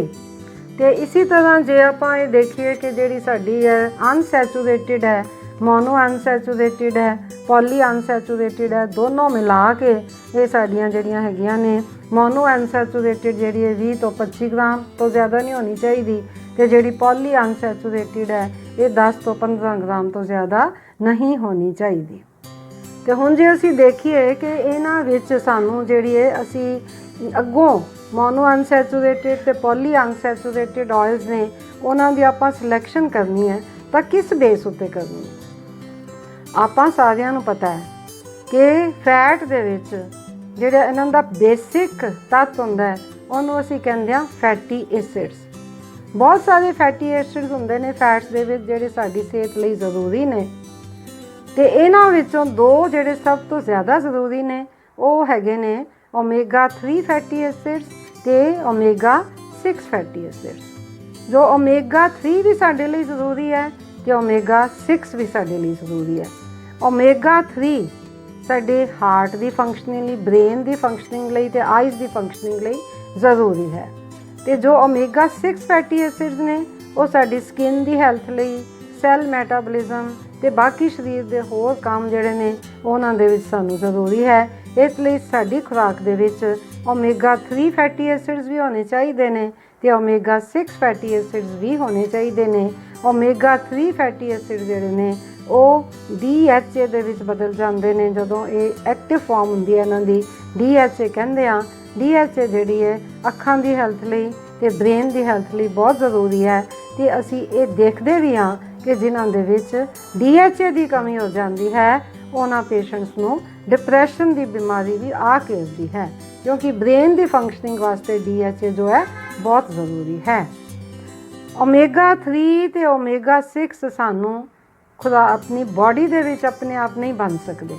ਤੇ ਇਸੇ ਤਰ੍ਹਾਂ ਜੇ ਆਪਾਂ ਇਹ ਦੇਖੀਏ ਕਿ ਜਿਹੜੀ ਸਾਡੀ ਹੈ ਅਨਸੈਚੂਰੇਟਿਡ ਹੈ, ਮੋਨੋ ਅਨਸੈਚੂਰੇਟਿਡ ਹੈ, ਪੋਲੀ ਅਨਸੈਚੂਰੇਟਿਡ ਹੈ, ਦੋਨੋਂ ਮਿਲਾ ਕੇ ਇਹ ਸਾਡੀਆਂ ਜਿਹੜੀਆਂ ਹੈਗੀਆਂ ਨੇ ਮੋਨੋ ਅਨਸੈਚੂਰੇਟਿਡ ਜਿਹੜੀ ਹੈ 20 ਤੋਂ 25 ਗ੍ਰਾਮ ਤੋਂ ਜ਼ਿਆਦਾ ਨਹੀਂ ਹੋਣੀ ਚਾਹੀਦੀ, ਤੇ ਜਿਹੜੀ ਪੋਲੀ ਅਨਸੈਚੂਰੇਟਿਡ ਹੈ ਇਹ 10 ਤੋਂ 15 ਗ੍ਰਾਮ ਤੋਂ ਜ਼ਿਆਦਾ ਨਹੀਂ ਹੋਣੀ ਚਾਹੀਦੀ। ਤੇ ਹੁਣ ਜੇ ਅਸੀਂ ਦੇਖੀਏ ਕਿ ਇਹਨਾਂ ਵਿੱਚ ਸਾਨੂੰ ਜਿਹੜੀ ਹੈ ਅਸੀਂ ਅੱਗੋਂ ਮੋਨੋ ਅਨਸੈਚੂਰੇਟਿਡ ਤੇ ਪੋਲੀ ਅਨਸੈਚੂਰੇਟਿਡ ਆਇਲਸ ਨੇ ਉਹਨਾਂ ਦੀ ਆਪਾਂ ਸਿਲੈਕਸ਼ਨ ਕਰਨੀ ਹੈ ਤਾਂ ਕਿਸ ਬੇਸ ਉੱਤੇ ਕਰਨੀ ਹੈ? ਆਪਾਂ ਸਾਰਿਆਂ ਨੂੰ ਪਤਾ ਹੈ ਕਿ ਫੈਟ ਦੇ ਵਿੱਚ ਜਿਹੜਾ ਇਹਨਾਂ ਦਾ ਬੇਸਿਕ ਤੱਤ ਹੁੰਦਾ ਹੈ ਉਹਨੂੰ ਅਸੀਂ ਕਹਿੰਦੇ ਹਾਂ ਫੈਟੀ ਐਸਿਡਸ। ਬਹੁਤ ਸਾਰੇ ਫੈਟੀ ਐਸਿਡਸ ਹੁੰਦੇ ਨੇ ਫੈਟਸ ਦੇ ਵਿੱਚ ਜਿਹੜੇ ਸਾਡੀ ਸਿਹਤ ਲਈ ਜ਼ਰੂਰੀ ਨੇ, ਤੇ ਇਹਨਾਂ ਵਿੱਚੋਂ ਦੋ ਜਿਹੜੇ ਸਭ ਤੋਂ ਜ਼ਿਆਦਾ ਜ਼ਰੂਰੀ ਨੇ ਉਹ ਹੈਗੇ ਨੇ ਓਮੇਗਾ 3 ਫੈਟੀ ਐਸਿਡਸ ਤੇ ਓਮੇਗਾ 6 ਫੈਟੀ ਐਸਿਡਸ। ਜੋ ਓਮੇਗਾ 3 ਵੀ ਸਾਡੇ ਲਈ ਜ਼ਰੂਰੀ ਹੈ ਤੇ ਓਮੇਗਾ 6 ਵੀ ਸਾਡੇ ਲਈ ਜ਼ਰੂਰੀ ਹੈ। ਓਮੇਗਾ 3 ਸਾਡੇ ਹਾਰਟ ਦੀ ਫੰਕਸ਼ਨਿੰਗ ਲਈ, ਬ੍ਰੇਨ ਦੀ ਫੰਕਸ਼ਨਿੰਗ ਲਈ ਤੇ ਆਈਜ਼ ਦੀ ਫੰਕਸ਼ਨਿੰਗ ਲਈ ਜ਼ਰੂਰੀ ਹੈ। ਤੇ ਜੋ ਓਮੇਗਾ 6 ਫੈਟੀ ਐਸਿਡਸ ਨੇ ਉਹ ਸਾਡੀ ਸਕਿਨ ਦੀ ਹੈਲਥ ਲਈ, ਸੈੱਲ ਮੈਟਾਬੋਲਿਜ਼ਮ ਤੇ ਬਾਕੀ ਸਰੀਰ ਦੇ ਹੋਰ ਕੰਮ ਜਿਹੜੇ ਨੇ ਉਹਨਾਂ ਦੇ ਵਿੱਚ ਸਾਨੂੰ ਜ਼ਰੂਰੀ ਹੈ। ਇਸ ਲਈ ਸਾਡੀ ਖੁਰਾਕ ਦੇ ਵਿੱਚ ਓਮੇਗਾ 3 ਫੈਟੀ ਐਸਿਡਸ ਵੀ ਹੋਣੇ ਚਾਹੀਦੇ ਨੇ ਤੇ ਓਮੇਗਾ 6 ਫੈਟੀ ਐਸਿਡਸ ਵੀ ਹੋਣੇ ਚਾਹੀਦੇ ਨੇ। ਓਮੇਗਾ 3 ਫੈਟੀ ਐਸਿਡ ਜਿਹੜੇ ਨੇ ਉਹ DHA ਦੇ ਵਿੱਚ ਬਦਲ ਜਾਂਦੇ ਨੇ ਜਦੋਂ ਇਹ ਐਕਟਿਵ ਫਾਰਮ ਹੁੰਦੀ ਹੈ ਇਹਨਾਂ ਦੀ। DHA ਕਹਿੰਦੇ ਆ। DHA ਜਿਹੜੀ ਹੈ ਅੱਖਾਂ ਦੀ ਹੈਲਥ ਲਈ ਤੇ ਬ੍ਰੇਨ ਦੀ ਹੈਲਥ ਲਈ ਬਹੁਤ ਜ਼ਰੂਰੀ ਹੈ, ਤੇ ਅਸੀਂ ਇਹ ਦੇਖਦੇ ਵੀ ਹਾਂ ਕਿ ਜਿਨ੍ਹਾਂ ਦੇ ਵਿੱਚ DHA ਦੀ ਕਮੀ ਹੋ ਜਾਂਦੀ ਹੈ ਉਹਨਾਂ ਪੇਸ਼ੈਂਟਸ ਨੂੰ ਡਿਪਰੈਸ਼ਨ ਦੀ ਬਿਮਾਰੀ ਵੀ ਆ ਘੇਰਦੀ ਹੈ, ਕਿਉਂਕਿ ਬ੍ਰੇਨ ਦੀ ਫੰਕਸ਼ਨਿੰਗ ਵਾਸਤੇ DHA ਜੋ ਹੈ ਬਹੁਤ ਜ਼ਰੂਰੀ ਹੈ। ਓਮੇਗਾ 3 ਤੇ ਓਮੇਗਾ 6 ਸਾਨੂੰ ਖੁਦਾ ਆਪਣੀ ਬਾਡੀ ਦੇ ਵਿੱਚ ਆਪਣੇ ਆਪ ਨਹੀਂ ਬਣ ਸਕਦੇ।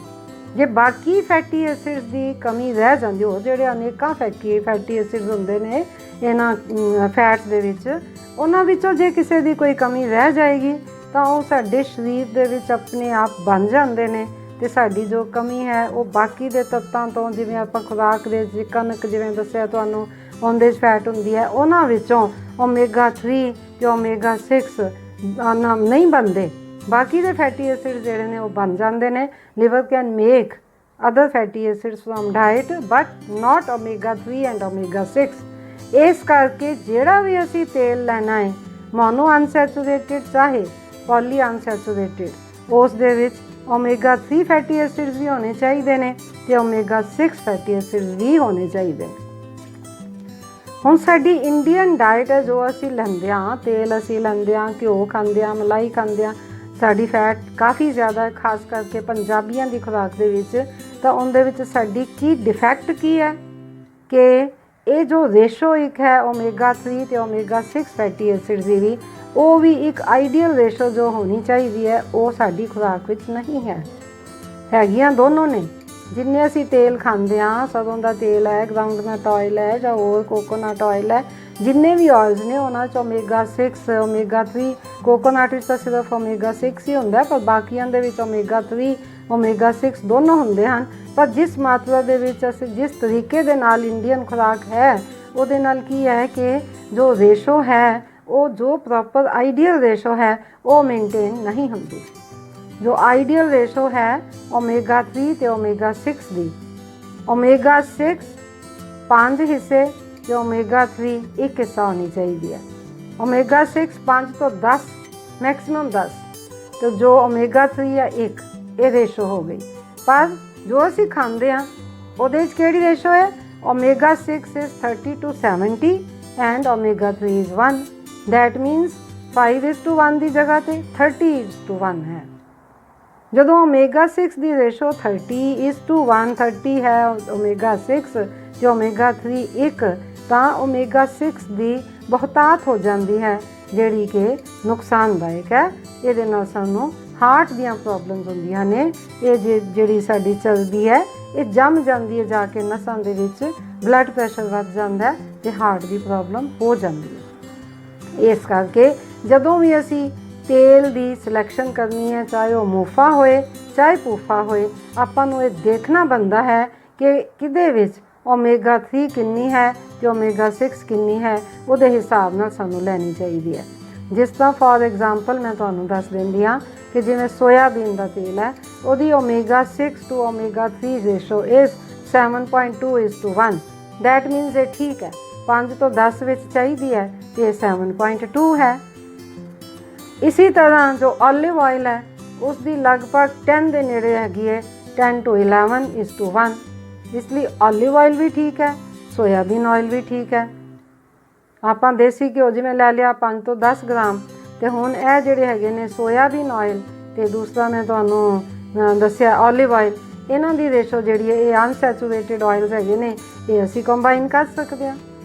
ਜੇ ਬਾਕੀ ਫੈਟੀ ਐਸਿਡਸ ਦੀ ਕਮੀ ਰਹਿ ਜਾਂਦੀ, ਉਹ ਜਿਹੜੇ ਅਨੇਕਾਂ ਫੈਟੀ ਐਸਿਡਸ ਹੁੰਦੇ ਨੇ ਇਹਨਾਂ ਫੈਟਸ ਦੇ ਵਿੱਚ, ਉਹਨਾਂ ਵਿੱਚੋਂ ਜੇ ਕਿਸੇ ਦੀ ਕੋਈ ਕਮੀ ਰਹਿ ਜਾਏਗੀ ਤਾਂ ਉਹ ਸਾਡੇ ਸਰੀਰ ਦੇ ਵਿੱਚ ਆਪਣੇ ਆਪ ਬਣ ਜਾਂਦੇ ਨੇ, ਤੇ ਸਾਡੀ ਜੋ ਕਮੀ ਹੈ ਉਹ ਬਾਕੀ ਦੇ ਤੱਤਾਂ ਤੋਂ, ਜਿਵੇਂ ਆਪਾਂ ਖੁਰਾਕ ਦੇ ਕਣਕ ਜਿਵੇਂ ਦੱਸਿਆ ਤੁਹਾਨੂੰ ਉਹਦੇ 'ਚ ਫੈਟ ਹੁੰਦੀ ਹੈ, ਉਹਨਾਂ ਵਿੱਚੋਂ ਓਮੇਗਾ 3 ਤੇ ਓਮੇਗਾ 6 ਨਹੀਂ ਬਣਦੇ। ਬਾਕੀ ਦੇ ਫੈਟੀ ਐਸਿਡ ਜਿਹੜੇ ਨੇ ਉਹ ਬਣ ਜਾਂਦੇ ਨੇ। Liver can make other fatty acids from diet but not omega 3 and omega 6। ਇਸ ਕਰਕੇ ਜਿਹੜਾ ਵੀ ਅਸੀਂ ਤੇਲ ਲੈਣਾ ਹੈ, ਮੋਨੋ ਅਨਸੈਚੂਰੇਟਿਡ ਚਾਹੇ ਪੋਲੀ ਅਨਸੈਚੂਰੇਟਿਡ, ਉਸ ਦੇ ਵਿੱਚ ਓਮੇਗਾ 3 ਫੈਟੀ ਐਸਿਡਸ ਵੀ ਹੋਣੇ ਚਾਹੀਦੇ ਨੇ ਤੇ ਓਮੇਗਾ 6 ਫੈਟੀ ਐਸਿਡਸ ਵੀ ਹੋਣੇ ਚਾਹੀਦੇ ਨੇ। ਹੁਣ ਸਾਡੀ ਇੰਡੀਅਨ ਡਾਇਟ ਹੈ ਜੋ ਅਸੀਂ ਲੈਂਦੇ ਹਾਂ, ਤੇਲ ਅਸੀਂ ਲੈਂਦੇ ਹਾਂ, ਘਿਓ ਖਾਂਦੇ ਹਾਂ, ਮਲਾਈ ਖਾਂਦੇ ਹਾਂ, ਸਾਡੀ ਫੈਟ ਕਾਫੀ ਜ਼ਿਆਦਾ, ਖਾਸ ਕਰਕੇ ਪੰਜਾਬੀਆਂ ਦੀ ਖੁਰਾਕ ਦੇ ਵਿੱਚ। ਤਾਂ ਉਹਦੇ ਵਿੱਚ ਸਾਡੀ ਕੀ ਡਿਫੈਕਟ ਕੀ ਹੈ ਕਿ ਇਹ ਜੋ ਰੇਸ਼ੋ ਇੱਕ ਹੈ ਓਮੇਗਾ 3 ਤੇ ਓਮੇਗਾ 6 ਫੈਟੀ ਐਸਿਡਸ ਦੀ ਵੀ, ਉਹ ਵੀ ਇੱਕ ਆਈਡੀਅਲ ਰੇਸ਼ੋ ਜੋ ਹੋਣੀ ਚਾਹੀਦੀ ਹੈ ਉਹ ਸਾਡੀ ਖੁਰਾਕ ਵਿੱਚ ਨਹੀਂ ਹੈ। ਹੈਗੀਆਂ ਦੋਨੋਂ ਨੇ। ਜਿੰਨੇ ਅਸੀਂ ਤੇਲ ਖਾਂਦੇ ਹਾਂ, ਸਰੋਂ ਦਾ ਤੇਲ ਹੈ, ਗਰਾਊਂਡਨਟ ਆਇਲ ਹੈ ਜਾਂ ਹੋਰ ਕੋਕੋਨਟ ਆਇਲ ਹੈ, ਜਿੰਨੇ ਵੀ ਆਇਲਸ ਨੇ ਉਹਨਾਂ 'ਚ ਓਮੇਗਾ 6 ਓਮੇਗਾ 3, ਕੋਕੋਨਟ ਵਿੱਚ ਤਾਂ ਸਿਰਫ ਓਮੇਗਾ 6 ਹੀ ਹੁੰਦਾ, ਪਰ ਬਾਕੀਆਂ ਦੇ ਵਿੱਚ ਓਮੇਗਾ 3 ਓਮੇਗਾ 6 ਦੋਨੋਂ ਹੁੰਦੇ ਹਨ। ਪਰ ਜਿਸ ਮਾਤਰਾ ਦੇ ਵਿੱਚ ਅਸੀਂ, ਜਿਸ ਤਰੀਕੇ ਦੇ ਨਾਲ ਇੰਡੀਅਨ ਖੁਰਾਕ ਹੈ ਉਹਦੇ ਨਾਲ ਕੀ ਹੈ ਕਿ ਜੋ ਰੇਸ਼ੋ ਹੈ ਉਹ ਜੋ ਪ੍ਰੋਪਰ ਆਈਡੀਅਲ ਰੇਸ਼ੋ ਹੈ ਉਹ ਮੇਨਟੇਨ ਨਹੀਂ ਹੁੰਦੀ। ਜੋ ਆਈਡੀਅਲ ਰੇਸ਼ੋ ਹੈ ਓਮੇਗਾ 3 ਤੇ ਓਮੇਗਾ 6 ਦੀ, ਓਮੇਗਾ 6 5 ਹਿੱਸੇ ਤੇ ਓਮੇਗਾ 3 1 ਹਿੱਸਾ ਹੋਣੀ ਚਾਹੀਦੀ ਹੈ। ਓਮੇਗਾ 6 5 ਤੋਂ 10 ਮੈਕਸਿਮਮ 10, ਤੇ ਜੋ ਓਮੇਗਾ 3 ਹੈ 1, ਇਹ ਰੇਸ਼ੋ ਹੋ ਗਈ। ਪਰ ਜੋ ਅਸੀਂ ਖਾਂਦੇ ਹਾਂ ਉਹਦੇ 'ਚ ਕਿਹੜੀ ਰੇਸ਼ੋ ਹੈ? Omega 6 is 30 to 70 and omega 3 is 1। That means 5:1 ਦੀ ਜਗ੍ਹਾ 'ਤੇ 30:1 ਹੈ। ਜਦੋਂ ਓਮੇਗਾ 6 ਦੀ ਰੇਸ਼ੋ 30:1, 30 ਹੈ ਓਮੇਗਾ 6 ਤੇ ਓਮੇਗਾ 3 1, ਤਾਂ ਓਮੇਗਾ 6 ਦੀ ਬਹੁਤਾਤ ਹੋ ਜਾਂਦੀ ਹੈ ਜਿਹੜੀ ਕਿ ਨੁਕਸਾਨਦਾਇਕ ਹੈ। ਇਹਦੇ ਨਾਲ ਸਾਨੂੰ ਹਾਰਟ ਦੀਆਂ ਪ੍ਰੋਬਲਮਸ ਹੁੰਦੀਆਂ ਨੇ। ਇਹ ਜਿਹੜੀ ਸਾਡੀ ਚਰਬੀ ਹੈ ਇਹ ਜੰਮ ਜਾਂਦੀ ਹੈ ਜਾ ਕੇ ਨਸਾਂ ਦੇ ਵਿੱਚ, ਬਲੱਡ ਪ੍ਰੈਸ਼ਰ ਵੱਧ ਜਾਂਦਾ ਹੈ ਤੇ ਹਾਰਟ ਦੀ ਪ੍ਰੋਬਲਮ ਹੋ ਜਾਂਦੀ ਹੈ। ਇਸ ਕਰਕੇ ਜਦੋਂ ਵੀ ਅਸੀਂ ਤੇਲ ਦੀ ਸਿਲੈਕਸ਼ਨ ਕਰਨੀ ਹੈ, ਚਾਹੇ ਉਹ ਮੋਫਾ ਹੋਏ ਚਾਹੇ ਪੂਫਾ ਹੋਏ, ਆਪਾਂ ਨੂੰ ਇਹ ਦੇਖਣਾ ਬਣਦਾ ਹੈ ਕਿ ਕਿਹਦੇ ਵਿੱਚ ਓਮੇਗਾ 3 ਕਿੰਨੀ ਹੈ ਤੇ ਓਮੇਗਾ 6 ਕਿੰਨੀ ਹੈ, ਉਹਦੇ ਹਿਸਾਬ ਨਾਲ ਸਾਨੂੰ ਲੈਣੀ ਚਾਹੀਦੀ ਹੈ। ਜਿਸ ਤਰ੍ਹਾਂ ਫॉर ਐਗਜ਼ਾਮਪਲ ਮੈਂ ਤੁਹਾਨੂੰ ਦੱਸ ਦਿੰਦੀ ਹਾਂ ਕਿ ਜਿਵੇਂ ਸੋਇਆਬੀਨ ਦਾ ਤੇਲ ਹੈ, ਉਹਦੀ omega 6 to omega 3 ratio is 7.2:1। That means ਇਹ ਠੀਕ ਹੈ, 5 ਤੋਂ 10 ਵਿੱਚ ਚਾਹੀਦੀ ਹੈ ਤੇ ਇਹ 7.2 ਹੈ। ਇसी तरह जो ऑलिव ऑयल है उसकी लगभग 10 के नेड़े हैगी है, 10 to 11:1। इसलिए ऑलिव ऑयल भी ठीक है, सोयाबीन ऑयल भी ठीक है। ਆਪਾਂ देसी घ्यो जिवें लै लिया 5 ਤੋਂ 10 ग्राम, तो हुण ਇਹ ਜਿਹੜੇ ਹੈਗੇ ने सोयाबीन ऑयल ਤੇ दूसरा मैं ਤੁਹਾਨੂੰ ਦੱਸਿਆ ऑलिव ऑयल, ਇਹਨਾਂ ਦੀ ਰੇਸ਼ੋ ਜਿਹੜੀ ਹੈ ਇਹ ਅਨਸੈਚੂਰੇਟਿਡ ਆਇਲਸ ਹੈਗੇ ਨੇ, ਇਹ ਅਸੀਂ ਕੰਬਾਈਨ ਕਰ ਸਕਦੇ ਹਾਂ।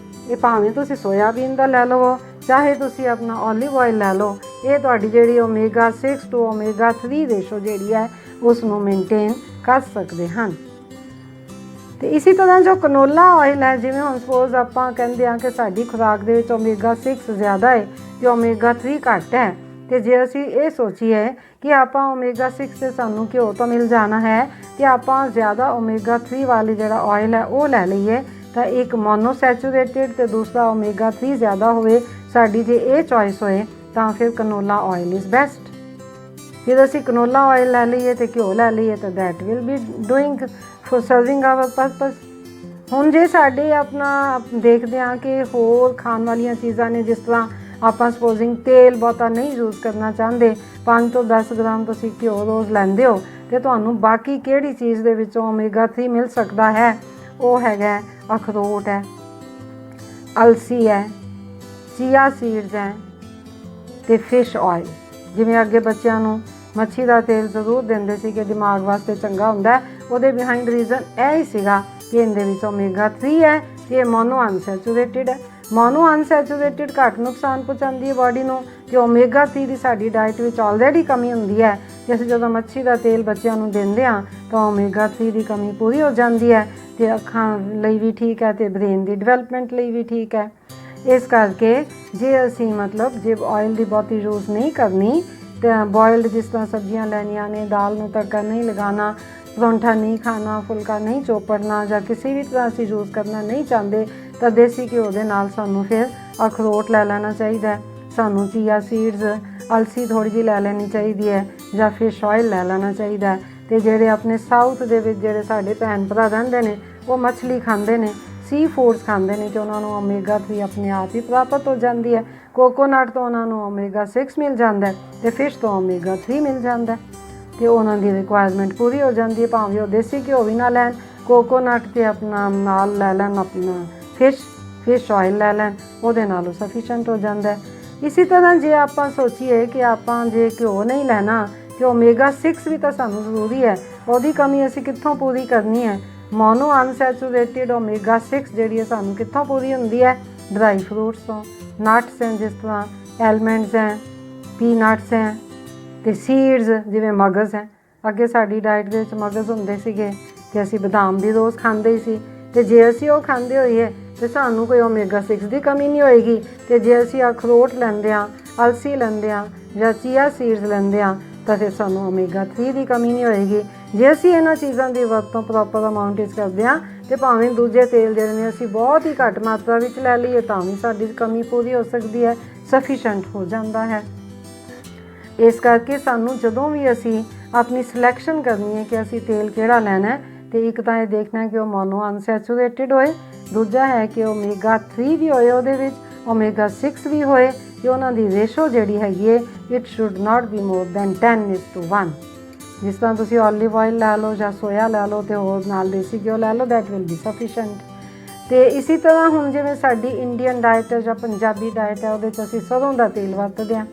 ਇਹ ਭਾਵੇਂ ਤੁਸੀਂ ਸੋਇਆਬੀਨ ਦਾ ਲੈ ਲਵੋ, ਚਾਹੇ ਤੁਸੀਂ ਆਪਣਾ ऑलिव ऑयल ਲੈ ਲਓ, ਇਹ ਤੁਹਾਡੀ ਜਿਹੜੀ ਓਮੇਗਾ 6 ਟੂ ਓਮੇਗਾ 3 ਰੇਸ਼ੋ ਜਿਹੜੀ ਹੈ ਉਸ ਨੂੰ ਮੇਨਟੇਨ ਕਰ ਸਕਦੇ ਹਨ। ਤੇ ਇਸੇ ਤਰ੍ਹਾਂ ਜੋ ਕਨੋਲਾ ਆਇਲ ਹੈ, ਜਿਵੇਂ ਹੁਣ ਸਪੋਜ਼ ਆਪਾਂ ਕਹਿੰਦੇ ਹਾਂ ਕਿ ਸਾਡੀ ਖੁਰਾਕ ਦੇ ਵਿੱਚ ਓਮੇਗਾ 6 ਜ਼ਿਆਦਾ ਹੈ ਤੇ ਓਮੇਗਾ 3 ਘੱਟ ਹੈ, ਤੇ ਜੇ ਅਸੀਂ ਇਹ ਸੋਚੀਏ ਕਿ ਆਪਾਂ ਓਮੇਗਾ 6 ਤੇ ਸਾਨੂੰ ਘਿਓ ਤੋਂ ਮਿਲ ਜਾਣਾ ਹੈ ਤੇ ਆਪਾਂ ਜ਼ਿਆਦਾ ਓਮੇਗਾ 3 ਵਾਲੀ ਜਿਹੜਾ ਆਇਲ ਹੈ ਉਹ ਲੈ ਲਈਏ, ਤਾਂ ਇੱਕ ਮੋਨੋਸੈਚੂਰੇਟਿਡ ਤੇ ਦੂਸਰਾ ਓਮੇਗਾ 3 ਜ਼ਿਆਦਾ ਹੋਵੇ, ਸਾਡੀ ਜੇ ਇਹ ਚੋਇਸ ਹੋਏ ਤਾਂ ਫਿਰ ਕਨੋਲਾ ਆਇਲ ਇਜ਼ ਬੈਸਟ। ਫਿਰ ਅਸੀਂ ਕਨੋਲਾ ਆਇਲ ਲੈ ਲਈਏ ਤੇ ਘਿਓ ਲੈ ਲਈਏ ਤਾਂ that will be doing for serving our purpose. ਹੁਣ ਜੇ ਸਾਡੇ ਆਪਣਾ ਦੇਖਦੇ ਹਾਂ ਕਿ ਹੋਰ ਖਾਣ ਵਾਲੀਆਂ ਚੀਜ਼ਾਂ ਨੇ, ਜਿਸ ਤਰ੍ਹਾਂ ਆਪਾਂ ਸਪੋਜ਼ਿੰਗ ਤੇਲ ਬਹੁਤਾ ਨਹੀਂ ਯੂਜ਼ ਕਰਨਾ ਚਾਹੁੰਦੇ, 5 ਤੋਂ 10 ਗ੍ਰਾਮ ਤੁਸੀਂ ਘਿਓ ਰੋਜ਼ ਲੈਂਦੇ ਹੋ, ਤੇ ਤੁਹਾਨੂੰ ਬਾਕੀ ਕਿਹੜੀ ਚੀਜ਼ ਦੇ ਵਿੱਚੋਂ ਓਮੇਗਾ 3 ਮਿਲ ਸਕਦਾ ਹੈ, ਉਹ ਹੈਗਾ ਅਖਰੋਟ ਹੈ, ਅਲਸੀ ਹੈ, ਚੀਆ ਸੀਡਸ ਹੈ ਤੇ ਫਿਸ਼ ਆਇਲ। ਜਿਵੇਂ ਅੱਗੇ ਬੱਚਿਆਂ ਨੂੰ ਮੱਛੀ ਦਾ ਤੇਲ ਜ਼ਰੂਰ ਦਿੰਦੇ ਸੀ ਕਿ ਦਿਮਾਗ ਵਾਸਤੇ ਚੰਗਾ ਹੁੰਦਾ, ਉਹਦੇ ਬਿਹਾਈਂਡ ਰੀਜ਼ਨ ਇਹ ਹੀ ਸੀਗਾ ਕਿ ਇਹਦੇ ਵਿੱਚ ਓਮੇਗਾ 3 ਹੈ ਤੇ ਇਹ ਮੋਨੋ ਅਨਸੈਚੂਰੇਟਿਡ ਹੈ। ਮੋਨੋ ਅਨਸੈਚੂਰੇਟਿਡ ਘੱਟ ਨੁਕਸਾਨ ਪਹੁੰਚਾਉਂਦੀ ਹੈ ਬਾਡੀ ਨੂੰ, ਤੇ ਓਮੇਗਾ 3 ਦੀ ਸਾਡੀ ਡਾਇਟ ਵਿੱਚ ਆਲਰੇਡੀ ਕਮੀ ਹੁੰਦੀ ਹੈ, ਤੇ ਅਸੀਂ ਜਦੋਂ ਮੱਛੀ ਦਾ ਤੇਲ ਬੱਚਿਆਂ ਨੂੰ ਦਿੰਦੇ ਹਾਂ ਤਾਂ ਓਮੇਗਾ 3 ਦੀ ਕਮੀ ਪੂਰੀ ਹੋ ਜਾਂਦੀ ਹੈ, ਤੇ ਅੱਖਾਂ ਲਈ ਵੀ ਠੀਕ ਹੈ ਤੇ ਬ੍ਰੇਨ ਦੀ ਡਿਵੈਲਪਮੈਂਟ ਲਈ ਵੀ ਠੀਕ ਹੈ। ਇਸ ਕਰਕੇ ਜੇ ਅਸੀਂ ਮਤਲਬ ਜੇ ਆਇਲ ਦੀ ਬਹੁਤੀ ਯੂਜ਼ ਨਹੀਂ ਕਰਨੀ, ਤਾਂ ਬੋਇਲਡ ਜਿਸ ਤਰ੍ਹਾਂ ਸਬਜ਼ੀਆਂ ਲੈਣੀਆਂ ਨੇ, ਦਾਲ ਨੂੰ ਤੜਕਾ ਨਹੀਂ ਲਗਾਉਣਾ, ਪਰੌਂਠਾ ਨਹੀਂ ਖਾਣਾ, ਫੁਲਕਾ ਨਹੀਂ ਚੋਪੜਨਾ, ਜਾਂ ਕਿਸੇ ਵੀ ਤਰ੍ਹਾਂ ਅਸੀਂ ਯੂਜ਼ ਕਰਨਾ ਨਹੀਂ ਚਾਹੁੰਦੇ, ਤਾਂ ਦੇਸੀ ਘਿਓ ਦੇ ਨਾਲ ਸਾਨੂੰ ਫਿਰ ਅਖਰੋਟ ਲੈ ਲੈਣਾ ਚਾਹੀਦਾ ਹੈ, ਸਾਨੂੰ ਚੀਆ ਸੀਡਸ, ਅਲਸੀ ਥੋੜ੍ਹੀ ਜਿਹੀ ਲੈ ਲੈਣੀ ਚਾਹੀਦੀ ਹੈ, ਜਾਂ ਫਿਸ਼ ਆਇਲ ਲੈ ਲੈਣਾ ਚਾਹੀਦਾ ਹੈ। ਤੇ ਜਿਹੜੇ ਆਪਣੇ ਸਾਊਥ ਦੇ ਵਿੱਚ ਜਿਹੜੇ ਸਾਡੇ ਭੈਣ ਭਰਾ ਰਹਿੰਦੇ ਨੇ, ਉਹ ਮੱਛਲੀ ਖਾਂਦੇ ਨੇ, ਸੀ ਫੂਡਸ ਖਾਂਦੇ ਨੇ, ਤੇ ਉਹਨਾਂ ਨੂੰ ਓਮੇਗਾ 3 ਆਪਣੇ ਆਪ ਹੀ ਪ੍ਰਾਪਤ ਹੋ ਜਾਂਦੀ ਹੈ। ਕੋਕੋਨਟ ਤੋਂ ਉਹਨਾਂ ਨੂੰ ਓਮੇਗਾ 6 ਮਿਲ ਜਾਂਦਾ ਤੇ ਫਿਸ਼ ਤੋਂ ਓਮੇਗਾ 3 ਮਿਲ ਜਾਂਦਾ, ਤੇ ਉਹਨਾਂ ਦੀ ਰਿਕੁਆਇਰਮੈਂਟ ਪੂਰੀ ਹੋ ਜਾਂਦੀ ਹੈ। ਭਾਵੇਂ ਉਹ ਦੇਸੀ ਘਿਓ ਵੀ ਨਾ ਲੈਣ, ਕੋਕੋਨਟ ਤੇ ਆਪਣਾ ਨਾਲ ਲੈ ਲੈਣ, ਆਪਣਾ ਫਿਸ਼ ਆਇਲ ਲੈ ਲੈਣ, ਉਹਦੇ ਨਾਲੋਂ ਸਫੀਸ਼ੀਐਂਟ ਹੋ ਜਾਂਦਾ। ਇਸੇ ਤਰ੍ਹਾਂ ਜੇ ਆਪਾਂ ਸੋਚੀਏ ਕਿ ਆਪਾਂ ਜੇ ਘਿਓ ਨਹੀਂ ਲੈਣਾ ਤੇ ਓਮੇਗਾ 6 ਵੀ ਤਾਂ ਸਾਨੂੰ ਜ਼ਰੂਰੀ ਹੈ, ਉਹਦੀ ਕਮੀ ਅਸੀਂ ਕਿੱਥੋਂ ਪੂਰੀ ਕਰਨੀ ਹੈ? ਮੋਨੋ ਅਨਸੈਚੂਰੇਟਿਡ ਓਮੇਗਾ 6 ਜਿਹੜੀ ਹੈ ਸਾਨੂੰ ਕਿੱਥੋਂ ਪੂਰੀ ਹੁੰਦੀ ਹੈ? ਡਰਾਈ ਫਰੂਟਸ ਤੋਂ, ਨਟਸ ਹੈ ਜਿਸ ਤਰ੍ਹਾਂ ਐਲਮੰਡਸ ਹੈ, ਪੀਨਟਸ ਹੈ, ਤੇ ਸੀਡਸ ਜਿਵੇਂ ਮਗਜ਼ ਹੈ। ਅੱਗੇ ਸਾਡੀ ਡਾਇਟ ਦੇ ਵਿੱਚ ਮਗਜ਼ ਹੁੰਦੇ ਸੀਗੇ ਤੇ ਅਸੀਂ ਬਦਾਮ ਵੀ ਰੋਜ਼ ਖਾਂਦੇ ਹੀ ਸੀ, ਤੇ ਜੇ ਅਸੀਂ ਉਹ ਖਾਂਦੇ ਹੋਈਏ ਤੇ ਸਾਨੂੰ ਕੋਈ ਓਮੇਗਾ 6 ਦੀ ਕਮੀ ਨਹੀਂ ਹੋਏਗੀ। ਤੇ ਜੇ ਅਸੀਂ ਅਖਰੋਟ ਲੈਂਦੇ ਹਾਂ, ਅਲਸੀ ਲੈਂਦੇ ਹਾਂ, ਜਾਂ ਚੀਆ ਸੀਡਸ ਲੈਂਦੇ ਹਾਂ, ਤਾਂ ਫਿਰ ਸਾਨੂੰ ਓਮੇਗਾ 3 ਦੀ ਕਮੀ ਨਹੀਂ ਹੋਏਗੀ। ਜੇ ਅਸੀਂ ਇਹਨਾਂ ਚੀਜ਼ਾਂ ਦੀ ਵਰਤੋਂ ਪ੍ਰੋਪਰ ਅਮਾਊਂਟ ਵਿੱਚ ਕਰਦੇ ਹਾਂ, ਤੇ ਭਾਵੇਂ ਦੂਜੇ ਤੇਲ ਜਿਹੜੇ ਨੇ ਅਸੀਂ ਬਹੁਤ ਹੀ ਘੱਟ ਮਾਤਰਾ ਵਿੱਚ ਲੈ ਲਈਏ, ਤਾਂ ਵੀ ਸਾਡੀ ਕਮੀ ਪੂਰੀ ਹੋ ਸਕਦੀ ਹੈ, ਸਫੀਸ਼ੀਐਂਟ ਹੋ ਜਾਂਦਾ ਹੈ। ਇਸ ਕਰਕੇ ਸਾਨੂੰ ਜਦੋਂ ਵੀ ਅਸੀਂ ਆਪਣੀ ਸਿਲੈਕਸ਼ਨ ਕਰਨੀ ਹੈ ਕਿ ਅਸੀਂ ਤੇਲ ਕਿਹੜਾ ਲੈਣਾ ਹੈ, ਤੇ ਇੱਕ ਤਾਂ ਇਹ ਦੇਖਣਾ ਕਿ ਉਹ ਮੋਨੋ ਅਨਸੈਚੂਰੇਟਿਡ ਹੋਏ, ਦੂਜਾ ਹੈ ਕਿ ਓਮੇਗਾ 3 ਵੀ ਹੋਏ, ਉਹਦੇ ਵਿੱਚ ਓਮੇਗਾ 6 ਵੀ ਹੋਏ, ਤੇ ਉਹਨਾਂ ਦੀ ਰੇਸ਼ੋ ਜਿਹੜੀ ਹੈਗੀ ਹੈ it should not be more than 10:1। ਜਿਸ ਤਰ੍ਹਾਂ ਤੁਸੀਂ ਔਲਿਵ ਆਇਲ ਲੈ ਲਓ ਜਾਂ ਸੋਇਆ ਲੈ ਲਓ, ਤੇ ਹੋਰ ਨਾਲ ਦੇਸੀ ਘਿਓ ਲੈ ਲਓ, ਦੈਟ ਵਿਲ ਬੀ ਸਫੀਸ਼ੀਐਂਟ। ਤੇ ਇਸੇ ਤਰ੍ਹਾਂ ਹੁਣ ਜਿਵੇਂ ਸਾਡੀ ਇੰਡੀਅਨ ਡਾਇਟ ਹੈ ਜਾਂ ਪੰਜਾਬੀ ਡਾਇਟ ਹੈ, ਉਹਦੇ 'ਚ ਅਸੀਂ ਸਰੋਂ ਦਾ ਤੇਲ ਵਰਤਦੇ ਹਾਂ।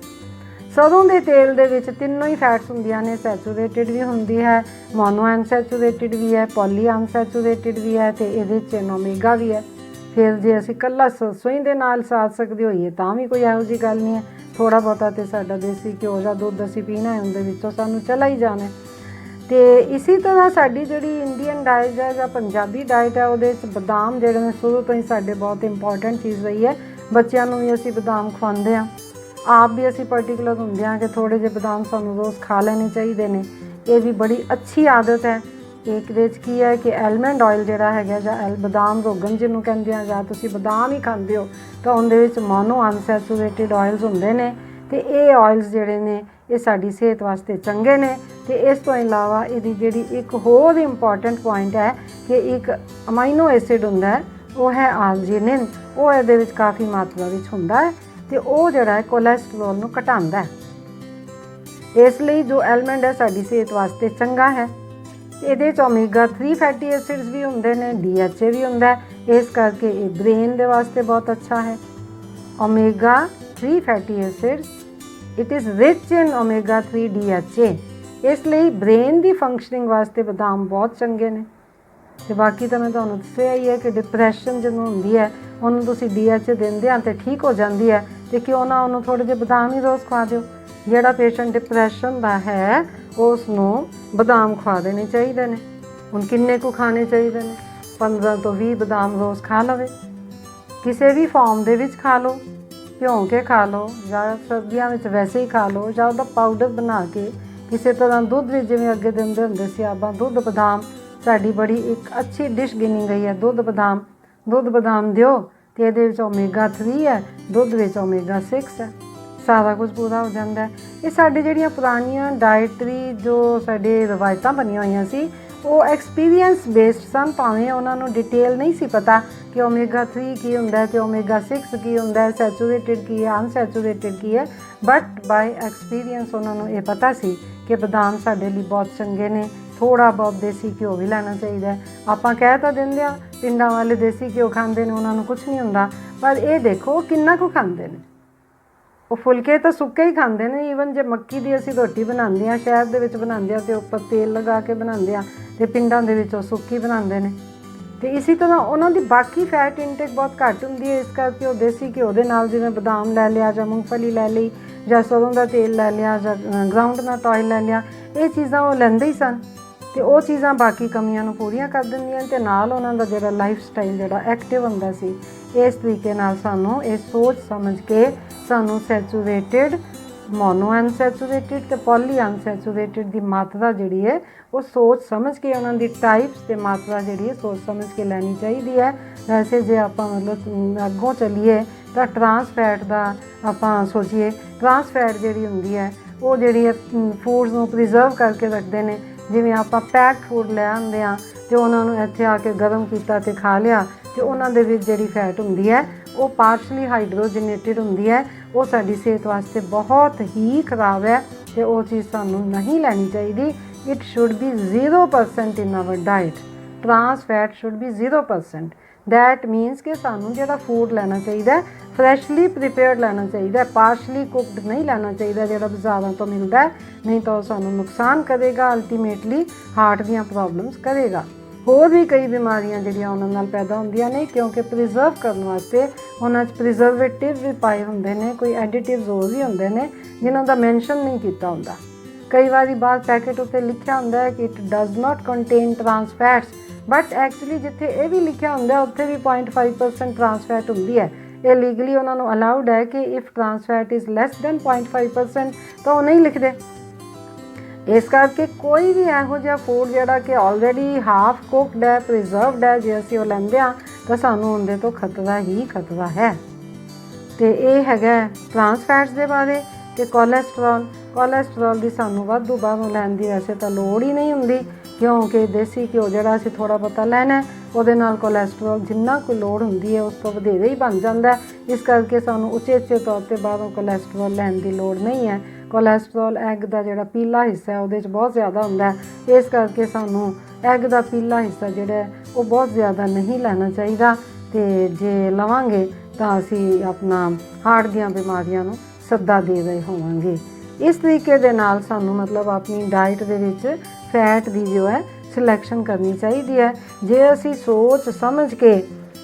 ਸਰੋਂ ਦੇ ਤੇਲ ਦੇ ਵਿੱਚ ਤਿੰਨੋਂ ਹੀ ਫੈਟਸ ਹੁੰਦੀਆਂ ਨੇ, ਸੈਚੂਰੇਟਿਡ ਵੀ ਹੁੰਦੀ ਹੈ, ਮੋਨੋ ਅਨਸੈਚੂਰੇਟਿਡ ਵੀ ਹੈ, ਪੋਲੀ ਅਨਸੈਚੂਰੇਟਿਡ ਵੀ ਹੈ, ਤੇ ਇਹਦੇ 'ਚ ਓਮੇਗਾ ਵੀ ਹੈ। ਫਿਰ ਜੇ ਅਸੀਂ ਇਕੱਲਾ ਸਰਸੋਂ ਦੇ ਨਾਲ ਸਾਧ ਸਕਦੇ ਹੋਈਏ ਤਾਂ ਵੀ ਕੋਈ ਇਹੋ ਜਿਹੀ ਗੱਲ ਨਹੀਂ ਹੈ, ਥੋੜ੍ਹਾ ਬਹੁਤਾ ਤੇ ਸਾਡਾ ਦੇਸੀ ਘਿਓ ਜਾਂ ਦੁੱਧ ਅਸੀਂ ਪੀਣਾ ਹੈ, ਉਹਦੇ ਵਿੱਚੋਂ ਸਾਨੂੰ ਚਲਾ ਹੀ ਜਾਣਾ। ਤੇ ਇਸੇ ਤਰ੍ਹਾਂ ਸਾਡੀ ਜਿਹੜੀ ਇੰਡੀਅਨ ਡਾਇਟ ਹੈ ਜਾਂ ਪੰਜਾਬੀ ਡਾਇਟ ਹੈ, ਉਹਦੇ 'ਚ ਬਦਾਮ ਜਿਹੜੇ ਨੇ ਸ਼ੁਰੂ ਤੋਂ ਹੀ ਸਾਡੇ ਬਹੁਤ ਇੰਪੋਰਟੈਂਟ ਚੀਜ਼ ਰਹੀ ਹੈ। ਬੱਚਿਆਂ ਨੂੰ ਵੀ ਅਸੀਂ ਬਦਾਮ ਖਵਾਉਂਦੇ ਹਾਂ, ਆਪ ਵੀ ਅਸੀਂ ਪਰਟੀਕੂਲਰ ਹੁੰਦੇ ਹਾਂ ਕਿ ਥੋੜ੍ਹੇ ਜਿਹੇ ਬਦਾਮ ਸਾਨੂੰ ਰੋਜ਼ ਖਾ ਲੈਣੇ ਚਾਹੀਦੇ ਨੇ। ਇਹ ਵੀ ਬੜੀ ਅੱਛੀ ਆਦਤ ਹੈ ਇਹਦੇ 'ਚ ਕੀ ਹੈ ਕਿ ਐਲਮੰਡ ਆਇਲ ਜਿਹੜਾ ਹੈਗਾ ਜਾਂ ਬਦਾਮ ਰੋਗਨ ਜਿਹਨੂੰ ਕਹਿੰਦੇ ਆ, ਜਾਂ ਤੁਸੀਂ ਬਦਾਮ ਹੀ ਖਾਂਦੇ ਹੋ ਤਾਂ ਉਹਦੇ ਵਿੱਚ ਮੋਨੋ ਅਨਸੈਚੂਰੇਟਿਡ ਆਇਲਸ ਹੁੰਦੇ ਨੇ, ਤੇ ਇਹ ਆਇਲਸ ਜਿਹੜੇ ਨੇ ਇਹ ਸਾਡੀ ਸਿਹਤ ਵਾਸਤੇ ਚੰਗੇ ਨੇ। ਤੇ ਇਸ ਤੋਂ ਇਲਾਵਾ ਇਹਦੀ ਜਿਹੜੀ ਇੱਕ ਹੋਰ ਇੰਪੋਰਟੈਂਟ ਪੁਆਇੰਟ ਹੈ ਕਿ ਇੱਕ ਅਮਾਈਨੋ ਐਸਿਡ ਹੁੰਦਾ ਹੈ, ਉਹ ਹੈ ਆਰਜੀਨਿਨ, ਉਹ ਇਹਦੇ ਵਿੱਚ ਕਾਫੀ ਮਾਤਰਾ ਵਿੱਚ ਹੁੰਦਾ ਹੈ ਤੇ ਉਹ ਜਿਹੜਾ ਹੈ ਕੋਲੈਸਟਰੋਲ ਨੂੰ ਘਟਾਉਂਦਾ ਹੈ। ਇਸ ਲਈ ਜੋ ਐਲਮੰਡ ਹੈ ਸਾਡੀ ਸਿਹਤ ਵਾਸਤੇ ਚੰਗਾ ਹੈ। ਇਹਦੇ 'ਚ ਓਮੇਗਾ 3 ਫੈਟੀ ਐਸਿਡਸ ਵੀ ਹੁੰਦੇ ਨੇ, DHA ਵੀ ਹੁੰਦਾ ਹੈ, ਇਸ ਕਰਕੇ ਇਹ ਬ੍ਰੇਨ ਦੇ ਵਾਸਤੇ ਬਹੁਤ ਅੱਛਾ ਹੈ। Omega 3 fatty acids it is rich in omega 3 DHA, ਇਸ ਲਈ ਬ੍ਰੇਨ ਦੀ ਫੰਕਸ਼ਨਿੰਗ ਵਾਸਤੇ ਬਦਾਮ ਬਹੁਤ ਚੰਗੇ ਨੇ। ਤੇ ਬਾਕੀ ਤਾਂ ਮੈਂ ਤੁਹਾਨੂੰ ਦੱਸਿਆ ਹੀ ਹੈ ਕਿ ਡਿਪਰੈਸ਼ਨ ਜਿਹਨੂੰ ਹੁੰਦੀ ਹੈ ਉਹਨੂੰ ਤੁਸੀਂ DHA ਦਿੰਦੇ ਆ ਤੇ ਠੀਕ ਹੋ ਜਾਂਦੀ ਹੈ, ਤੇ ਕਿਉਂ ਨਾ ਉਹਨੂੰ ਥੋੜ੍ਹੇ ਜਿਹੇ ਬਦਾਮ ਹੀ ਰੋਜ਼ ਖਵਾ ਦਿਓ। ਜਿਹੜਾ ਪੇਸ਼ੈਂਟ ਡਿਪਰੈਸ਼ਨ ਦਾ ਹੈ ਉਸ ਨੂੰ ਬਦਾਮ ਖਵਾ ਦੇਣੇ ਚਾਹੀਦੇ ਨੇ। ਹੁਣ ਕਿੰਨੇ ਕੁ ਖਾਣੇ ਚਾਹੀਦੇ ਨੇ? 15 ਤੋਂ 20 ਬਦਾਮ ਰੋਜ਼ ਖਾ ਲਵੇ, ਕਿਸੇ ਵੀ ਫਾਰਮ ਦੇ ਵਿੱਚ ਖਾ ਲਓ, ਭਿਉਂ ਕੇ ਖਾ ਲਓ ਜਾਂ ਸਰਦੀਆਂ ਵਿੱਚ ਵੈਸੇ ਹੀ ਖਾ ਲਓ, ਜਾਂ ਉਹਦਾ ਪਾਊਡਰ ਬਣਾ ਕੇ ਕਿਸੇ ਤਰ੍ਹਾਂ ਦੁੱਧ ਵਿੱਚ, ਜਿਵੇਂ ਅੱਗੇ ਦਿੰਦੇ ਹੁੰਦੇ ਸੀ ਆਪਾਂ ਦੁੱਧ ਬਦਾਮ, ਸਾਡੀ ਬੜੀ ਇੱਕ ਅੱਛੀ ਡਿਸ਼ ਗਿਣੀ ਗਈ ਹੈ ਦੁੱਧ ਬਦਾਮ ਦਿਓ ਅਤੇ ਇਹਦੇ ਵਿੱਚ ਓਮੇਗਾ 3 ਹੈ, ਦੁੱਧ ਵਿੱਚ ਓਮੇਗਾ 6 ਹੈ, ਸਾਰਾ ਕੁਝ ਪੂਰਾ ਹੋ ਜਾਂਦਾ ਹੈ। ਇਹ ਸਾਡੇ ਜਿਹੜੀਆਂ ਪੁਰਾਣੀਆਂ ਡਾਇਟਰੀ ਜੋ ਸਾਡੇ ਰਵਾਇਤਾਂ ਬਣੀਆਂ ਹੋਈਆਂ ਸੀ ਉਹ ਐਕਸਪੀਰੀਅੰਸ ਬੇਸਡ ਸਨ, ਭਾਵੇਂ ਉਹਨਾਂ ਨੂੰ ਡਿਟੇਲ ਨਹੀਂ ਸੀ ਪਤਾ ਕਿ ਓਮੇਗਾ 3 ਕੀ ਹੁੰਦਾ ਹੈ, ਕਿ ਓਮੇਗਾ 6 ਕੀ ਹੁੰਦਾ ਹੈ, ਸੈਚੂਰੇਟਿਡ ਕੀ ਹੈ, ਅਨਸੈਚੂਰੇਟਿਡ ਕੀ ਹੈ, ਬਟ ਬਾਏ ਐਕਸਪੀਰੀਅੰਸ ਉਹਨਾਂ ਨੂੰ ਇਹ ਪਤਾ ਸੀ ਕਿ ਬਦਾਮ ਸਾਡੇ ਲਈ ਬਹੁਤ ਚੰਗੇ ਨੇ। ਥੋੜ੍ਹਾ ਬਹੁਤ ਦੇਸੀ ਘਿਓ ਵੀ ਲੈਣਾ ਚਾਹੀਦਾ ਹੈ। ਆਪਾਂ ਕਹਿ ਤਾਂ ਦਿੰਦੇ ਹਾਂ ਪਿੰਡਾਂ ਵਾਲੇ ਦੇਸੀ ਘਿਓ ਖਾਂਦੇ ਨੇ, ਉਹਨਾਂ ਨੂੰ ਕੁਛ ਨਹੀਂ ਹੁੰਦਾ, ਪਰ ਇਹ ਦੇਖੋ ਕਿੰਨਾ ਕੁ ਖਾਂਦੇ ਨੇ। ਉਹ ਫੁਲਕੇ ਤਾਂ ਸੁੱਕੇ ਹੀ ਖਾਂਦੇ ਨੇ। ਈਵਨ ਜੇ ਮੱਕੀ ਦੀ ਅਸੀਂ ਰੋਟੀ ਬਣਾਉਂਦੇ ਹਾਂ, ਸ਼ਹਿਰ ਦੇ ਵਿੱਚ ਬਣਾਉਂਦੇ ਹਾਂ ਅਤੇ ਉੱਪਰ ਤੇਲ ਲਗਾ ਕੇ ਬਣਾਉਂਦੇ ਹਾਂ, ਅਤੇ ਪਿੰਡਾਂ ਦੇ ਵਿੱਚ ਉਹ ਸੁੱਕੀ ਬਣਾਉਂਦੇ ਨੇ। ਅਤੇ ਇਸੇ ਤਰ੍ਹਾਂ ਉਹਨਾਂ ਦੀ ਬਾਕੀ ਫੈਟ ਇਨਟੇਕ ਬਹੁਤ ਘੱਟ ਹੁੰਦੀ ਹੈ, ਇਸ ਕਰਕੇ ਉਹ ਦੇਸੀ ਘਿਓ ਦੇ ਨਾਲ ਜਿਵੇਂ ਬਦਾਮ ਲੈ ਲਿਆ ਜਾਂ ਮੂੰਗਫਲੀ ਲੈ ਲਈ ਜਾਂ ਸਰੋਂ ਦਾ ਤੇਲ ਲੈ ਲਿਆ ਜਾਂ ਗਰਾਊਂਡਨਟ ਆਇਲ ਲੈ ਲਿਆ, ਇਹ ਚੀਜ਼ਾਂ ਉਹ ਲੈਂਦੇ ਹੀ ਸਨ ਅਤੇ ਉਹ ਚੀਜ਼ਾਂ ਬਾਕੀ ਕਮੀਆਂ ਨੂੰ ਪੂਰੀਆਂ ਕਰ ਦਿੰਦੀਆਂ ਅਤੇ ਨਾਲ ਉਹਨਾਂ ਦਾ ਜਿਹੜਾ ਲਾਈਫ ਸਟਾਈਲ ਜਿਹੜਾ ਐਕਟਿਵ ਹੁੰਦਾ ਸੀ। ਇਸ ਤਰੀਕੇ ਨਾਲ ਸਾਨੂੰ ਇਹ ਸੋਚ ਸਮਝ ਕੇ ਸਾਨੂੰ ਸੈਚੂਰੇਟਿਡ, ਮੋਨੋ ਅਨਸੈਚੂਰੇਟਿਡ ਅਤੇ ਪੋਲੀ ਅਨਸੈਚੂਰੇਟਿਡ ਦੀ ਮਾਤਰਾ ਜਿਹੜੀ ਹੈ ਉਹ ਸੋਚ ਸਮਝ ਕੇ, ਉਹਨਾਂ ਦੀ ਟਾਈਪਸ ਅਤੇ ਮਾਤਰਾ ਜਿਹੜੀ ਹੈ ਸੋਚ ਸਮਝ ਕੇ ਲੈਣੀ ਚਾਹੀਦੀ ਹੈ। ਵੈਸੇ ਜੇ ਆਪਾਂ ਮਤਲਬ ਅੱਗੋਂ ਚੱਲੀਏ ਤਾਂ ਟਰਾਂਸ ਫੈਟ ਦਾ ਆਪਾਂ ਸੋਚੀਏ, ਟਰਾਂਸ ਫੈਟ ਜਿਹੜੀ ਹੁੰਦੀ ਹੈ ਉਹ ਜਿਹੜੀ ਹੈ ਫੂਡਸ ਨੂੰ ਪ੍ਰੀਜ਼ਰਵ ਕਰਕੇ ਰੱਖਦੇ ਨੇ। ਜਿਵੇਂ ਆਪਾਂ ਪੈਕਡ ਫੂਡ ਲੈ ਆਉਂਦੇ ਹਾਂ ਅਤੇ ਉਹਨਾਂ ਨੂੰ ਇੱਥੇ ਆ ਕੇ ਗਰਮ ਕੀਤਾ ਅਤੇ ਖਾ ਲਿਆ, ਅਤੇ ਉਹਨਾਂ ਦੇ ਵਿੱਚ ਜਿਹੜੀ ਫੈਟ ਹੁੰਦੀ ਹੈ ਉਹ ਪਾਰਸ਼ਲੀ ਹਾਈਡਰੋਜਨੇਟਿਡ ਹੁੰਦੀ ਹੈ, ਉਹ ਸਾਡੀ ਸਿਹਤ ਵਾਸਤੇ ਬਹੁਤ ਹੀ ਖਰਾਬ ਹੈ ਅਤੇ ਉਹ ਚੀਜ਼ ਸਾਨੂੰ ਨਹੀਂ ਲੈਣੀ ਚਾਹੀਦੀ। It should be 0% in our diet. Trans fat should be 0%। That means ਕਿ ਸਾਨੂੰ ਜਿਹੜਾ ਫੂਡ ਲੈਣਾ ਚਾਹੀਦਾ ਫਰੈਸ਼ਲੀ ਪ੍ਰੀਪੇਅਰਡ ਲੈਣਾ ਚਾਹੀਦਾ, ਪਾਰਸ਼ਲੀ ਕੁਕਡ ਨਹੀਂ ਲੈਣਾ ਚਾਹੀਦਾ ਜਿਹੜਾ ਬਾਜ਼ਾਰਾਂ ਤੋਂ ਮਿਲਦਾ, ਨਹੀਂ ਤਾਂ ਉਹ ਸਾਨੂੰ ਨੁਕਸਾਨ ਕਰੇਗਾ, ਅਲਟੀਮੇਟਲੀ ਹਾਰਟ ਦੀਆਂ ਪ੍ਰੋਬਲਮਸ ਕਰੇਗਾ। ਹੋਰ ਵੀ ਕਈ ਬਿਮਾਰੀਆਂ ਜਿਹੜੀਆਂ ਉਹਨਾਂ ਨਾਲ ਪੈਦਾ ਹੁੰਦੀਆਂ ਨੇ, ਕਿਉਂਕਿ ਪ੍ਰੀਜ਼ਰਵ ਕਰਨ ਵਾਸਤੇ ਉਹਨਾਂ 'ਚ ਪ੍ਰੀਜ਼ਰਵੇਟਿਵ ਵੀ ਪਾਏ ਹੁੰਦੇ ਨੇ, ਕੋਈ ਐਡੀਟਿਵਸ ਹੋਰ ਵੀ ਹੁੰਦੇ ਨੇ ਜਿਨ੍ਹਾਂ ਦਾ ਮੈਂਸ਼ਨ ਨਹੀਂ ਕੀਤਾ ਹੁੰਦਾ। ਕਈ ਵਾਰੀ ਬਾਹਰ ਪੈਕੇਟ ਉੱਤੇ ਲਿਖਿਆ ਹੁੰਦਾ ਹੈ ਕਿ it does not contain trans fats, but actually ਜਿੱਥੇ ਇਹ ਵੀ ਲਿਖਿਆ ਹੁੰਦਾ ਉੱਥੇ ਵੀ 0.5% ਟਰਾਂਸ ਫੈਟ ਹੁੰਦੀ ਹੈ। ਇਹ ਲੀਗਲੀ ਉਹਨਾਂ ਨੂੰ ਅਲਾਊਡ ਹੈ ਕਿ if trans fat is less than 0.5% ਤਾਂ ਉਹ ਨਹੀਂ ਲਿਖਦੇ। ਇਸ ਕਰਕੇ ਕੋਈ ਵੀ ਇਹੋ ਜਿਹਾ ਫੂਡ ਜਿਹੜਾ ਕਿ ਆਲਰੇਡੀ ਹਾਫ ਕੁਕਡ ਹੈ, ਪ੍ਰੀਜ਼ਰਵਡ ਹੈ, ਜੇ ਅਸੀਂ ਉਹ ਲੈਂਦੇ ਹਾਂ ਤਾਂ ਸਾਨੂੰ ਉਹਦੇ ਤੋਂ ਖਤਰਾ ਹੀ ਖਤਰਾ ਹੈ। ਅਤੇ ਇਹ ਹੈਗਾ ਟਰਾਂਸ ਫੈਟਸ ਦੇ ਬਾਰੇ। ਅਤੇ ਕੋਲੈਸਟਰੋਲ ਦੀ ਸਾਨੂੰ ਵਾਧੂ ਬਾਹਰੋਂ ਲੈਣ ਦੀ ਵੈਸੇ ਤਾਂ ਲੋੜ ਹੀ ਨਹੀਂ ਹੁੰਦੀ, ਕਿਉਂਕਿ ਦੇਸੀ ਘਿਓ ਜਿਹੜਾ ਅਸੀਂ ਥੋੜ੍ਹਾ ਬਹੁਤਾ ਲੈਣਾ ਉਹਦੇ ਨਾਲ ਕੋਲੈਸਟਰੋਲ ਜਿੰਨਾ ਕੁ ਲੋੜ ਹੁੰਦੀ ਹੈ ਉਸ ਤੋਂ ਵਧੇਰੇ ਹੀ ਬਣ ਜਾਂਦਾ। ਇਸ ਕਰਕੇ ਸਾਨੂੰ ਉਚੇਚੇ ਤੌਰ 'ਤੇ ਬਾਹਰੋਂ ਕੋਲੈਸਟਰੋਲ ਲੈਣ ਦੀ ਲੋੜ ਨਹੀਂ ਹੈ। ਕੋਲੈਸਟਰੋਲ ਐਗ ਦਾ ਜਿਹੜਾ ਪੀਲਾ ਹਿੱਸਾ ਹੈ ਉਹਦੇ 'ਚ ਬਹੁਤ ਜ਼ਿਆਦਾ ਹੁੰਦਾ, ਇਸ ਕਰਕੇ ਸਾਨੂੰ ਐਗ ਦਾ ਪੀਲਾ ਹਿੱਸਾ ਜਿਹੜਾ ਉਹ ਬਹੁਤ ਜ਼ਿਆਦਾ ਨਹੀਂ ਲੈਣਾ ਚਾਹੀਦਾ। ਅਤੇ ਜੇ ਲਵਾਂਗੇ ਤਾਂ ਅਸੀਂ ਆਪਣਾ ਹਾਰਟ ਦੀਆਂ ਬਿਮਾਰੀਆਂ ਨੂੰ ਸੱਦਾ ਦੇ ਰਹੇ ਹੋਵਾਂਗੇ। ਇਸ ਤਰੀਕੇ ਦੇ ਨਾਲ ਸਾਨੂੰ ਮਤਲਬ ਆਪਣੀ ਡਾਈਟ ਦੇ ਵਿੱਚ ਫੈਟ ਦੀ ਜੋ ਹੈ ਸਿਲੈਕਸ਼ਨ ਕਰਨੀ ਚਾਹੀਦੀ ਹੈ। ਜੇ ਅਸੀਂ ਸੋਚ ਸਮਝ ਕੇ